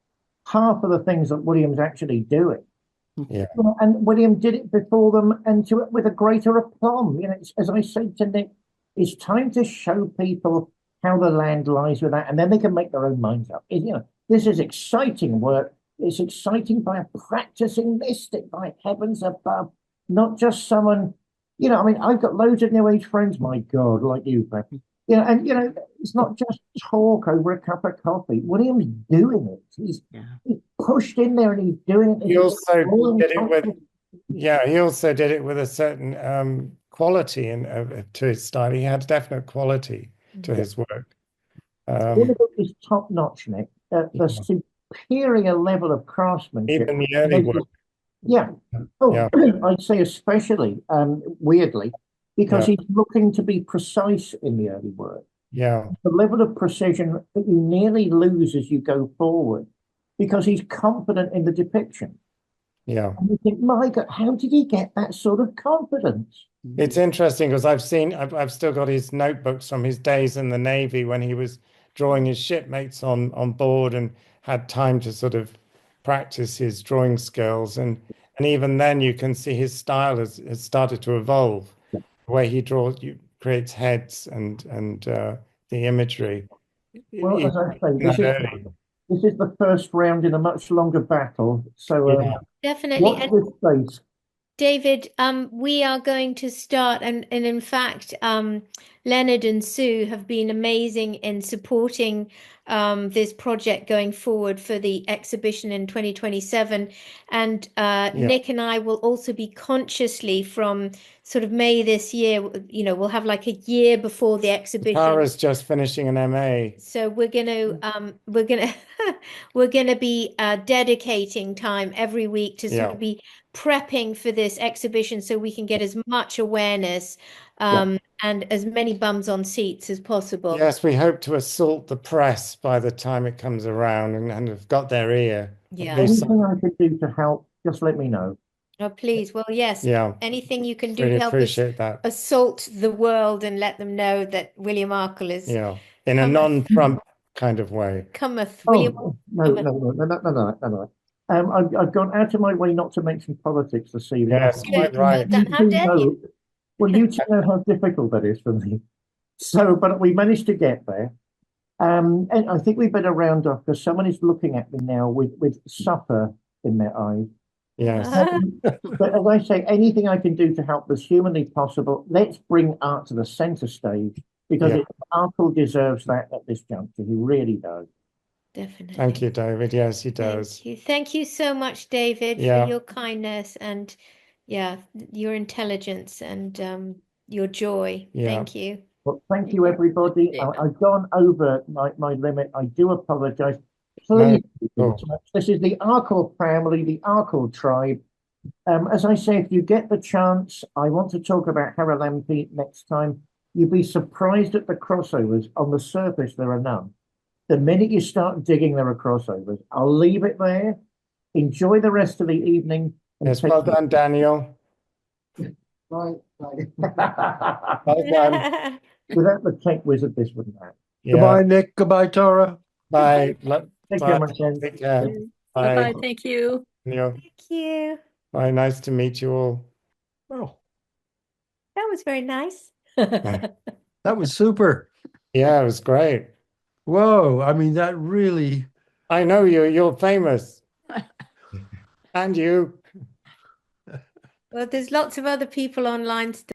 Speaker 1: half of the things that William's actually doing.
Speaker 3: Yeah.
Speaker 1: And William did it before them and to it with a greater aplomb. As I said to Nick, it's time to show people how the land lies with that, and then they can make their own minds up. This is exciting work. It's exciting by a practicing mystic, by heavens above, not just someone. I mean, I've got loads of New Age friends, my God, like you, Beth. It's not just talk over a cup of coffee. William's doing it. He's pushed in there and he's doing it.
Speaker 3: He also did it with, he also did it with a certain quality to his style. He had definite quality to his work.
Speaker 1: All of it is top notch, Nick. The superior level of craftsmanship.
Speaker 3: Even the early work.
Speaker 1: Yeah. Oh,
Speaker 3: Yeah.
Speaker 1: I'd say especially weirdly, because he's looking to be precise in the early work.
Speaker 3: Yeah.
Speaker 1: The level of precision that you nearly lose as you go forward, because he's confident in the depiction.
Speaker 3: Yeah.
Speaker 1: And you think, my God, how did he get that sort of confidence?
Speaker 3: It's interesting because I've still got his notebooks from his days in the Navy when he was drawing his shipmates on board and had time to sort of practice his drawing skills. And even then you can see his style has started to evolve. The way he creates heads and the imagery.
Speaker 1: Well, as I say, this is the first round in a much longer battle. So
Speaker 4: definitely.
Speaker 1: watch this space.
Speaker 4: David, we are going to start, and in fact, Leonard and Sue have been amazing in supporting this project going forward for the exhibition in 2027. And Nick and I will also be consciously from sort of May this year, we'll have like a year before the exhibition.
Speaker 3: Tara's just finishing an MA.
Speaker 4: So we're gonna be dedicating time every week to sort of be prepping for this exhibition so we can get as much awareness and as many bums on seats as possible.
Speaker 3: Yes, we hope to assault the press by the time it comes around and have got their ear.
Speaker 4: Yeah.
Speaker 1: Anything I could do to help, just let me know.
Speaker 4: Oh, please. Well, yes.
Speaker 3: Yeah.
Speaker 4: Anything you can do
Speaker 3: Really
Speaker 4: to help us assault the world and let them know that William Arkle is
Speaker 3: in a non-Trump kind of way.
Speaker 4: Cometh, William
Speaker 1: Oh, no,
Speaker 4: Cometh.
Speaker 1: no. I've gone out of my way not to mention politics this evening.
Speaker 3: Yes, quite
Speaker 4: Good, well
Speaker 3: right.
Speaker 4: done. How dare you?
Speaker 1: Well, you two know how difficult that is for me. So, but we managed to get there. And I think we better round off because someone is looking at me now with supper in their eyes.
Speaker 3: Yes.
Speaker 1: But as I say, anything I can do to help as humanly possible, let's bring art to the center stage because
Speaker 3: Yeah.
Speaker 1: Arkle deserves that at this juncture. He really does.
Speaker 4: Definitely.
Speaker 3: Thank you, David. Yes, he does.
Speaker 4: Thank you. Thank you so much, David,
Speaker 3: Yeah.
Speaker 4: for your kindness and your intelligence and your joy.
Speaker 3: Yeah.
Speaker 4: Thank you.
Speaker 1: Well, thank you, everybody.
Speaker 4: Yeah.
Speaker 1: I've gone over my limit. I do apologize.
Speaker 3: No,
Speaker 1: Please keep in
Speaker 3: cool.
Speaker 1: touch. This is the Arkle family, the Arkle tribe. As I say, if you get the chance, I want to talk about Harrilampi next time. You'd be surprised at the crossovers. On the surface, there are none. The minute you start digging, there are crossovers. I'll leave it there. Enjoy the rest of the evening. And
Speaker 3: Yes,
Speaker 1: take
Speaker 3: well done, Daniel.
Speaker 1: Bye.
Speaker 3: Well done.
Speaker 1: Without the tech wizard, this wouldn't happen.
Speaker 3: Yeah.
Speaker 2: Goodbye, Nick. Goodbye, Tara.
Speaker 3: Bye.
Speaker 1: Take
Speaker 3: Bye.
Speaker 1: care, my friend.
Speaker 3: Take care.
Speaker 5: Bye-bye.
Speaker 3: Bye.
Speaker 5: Thank you.
Speaker 3: Daniel.
Speaker 4: Thank you.
Speaker 3: Bye. Nice to meet you all.
Speaker 2: Oh,
Speaker 4: That was very nice.
Speaker 2: that was super.
Speaker 3: Yeah, it was great.
Speaker 2: Whoa. I mean, that really.
Speaker 3: I know you. You're famous. And you.
Speaker 4: Well, there's lots of other people online still.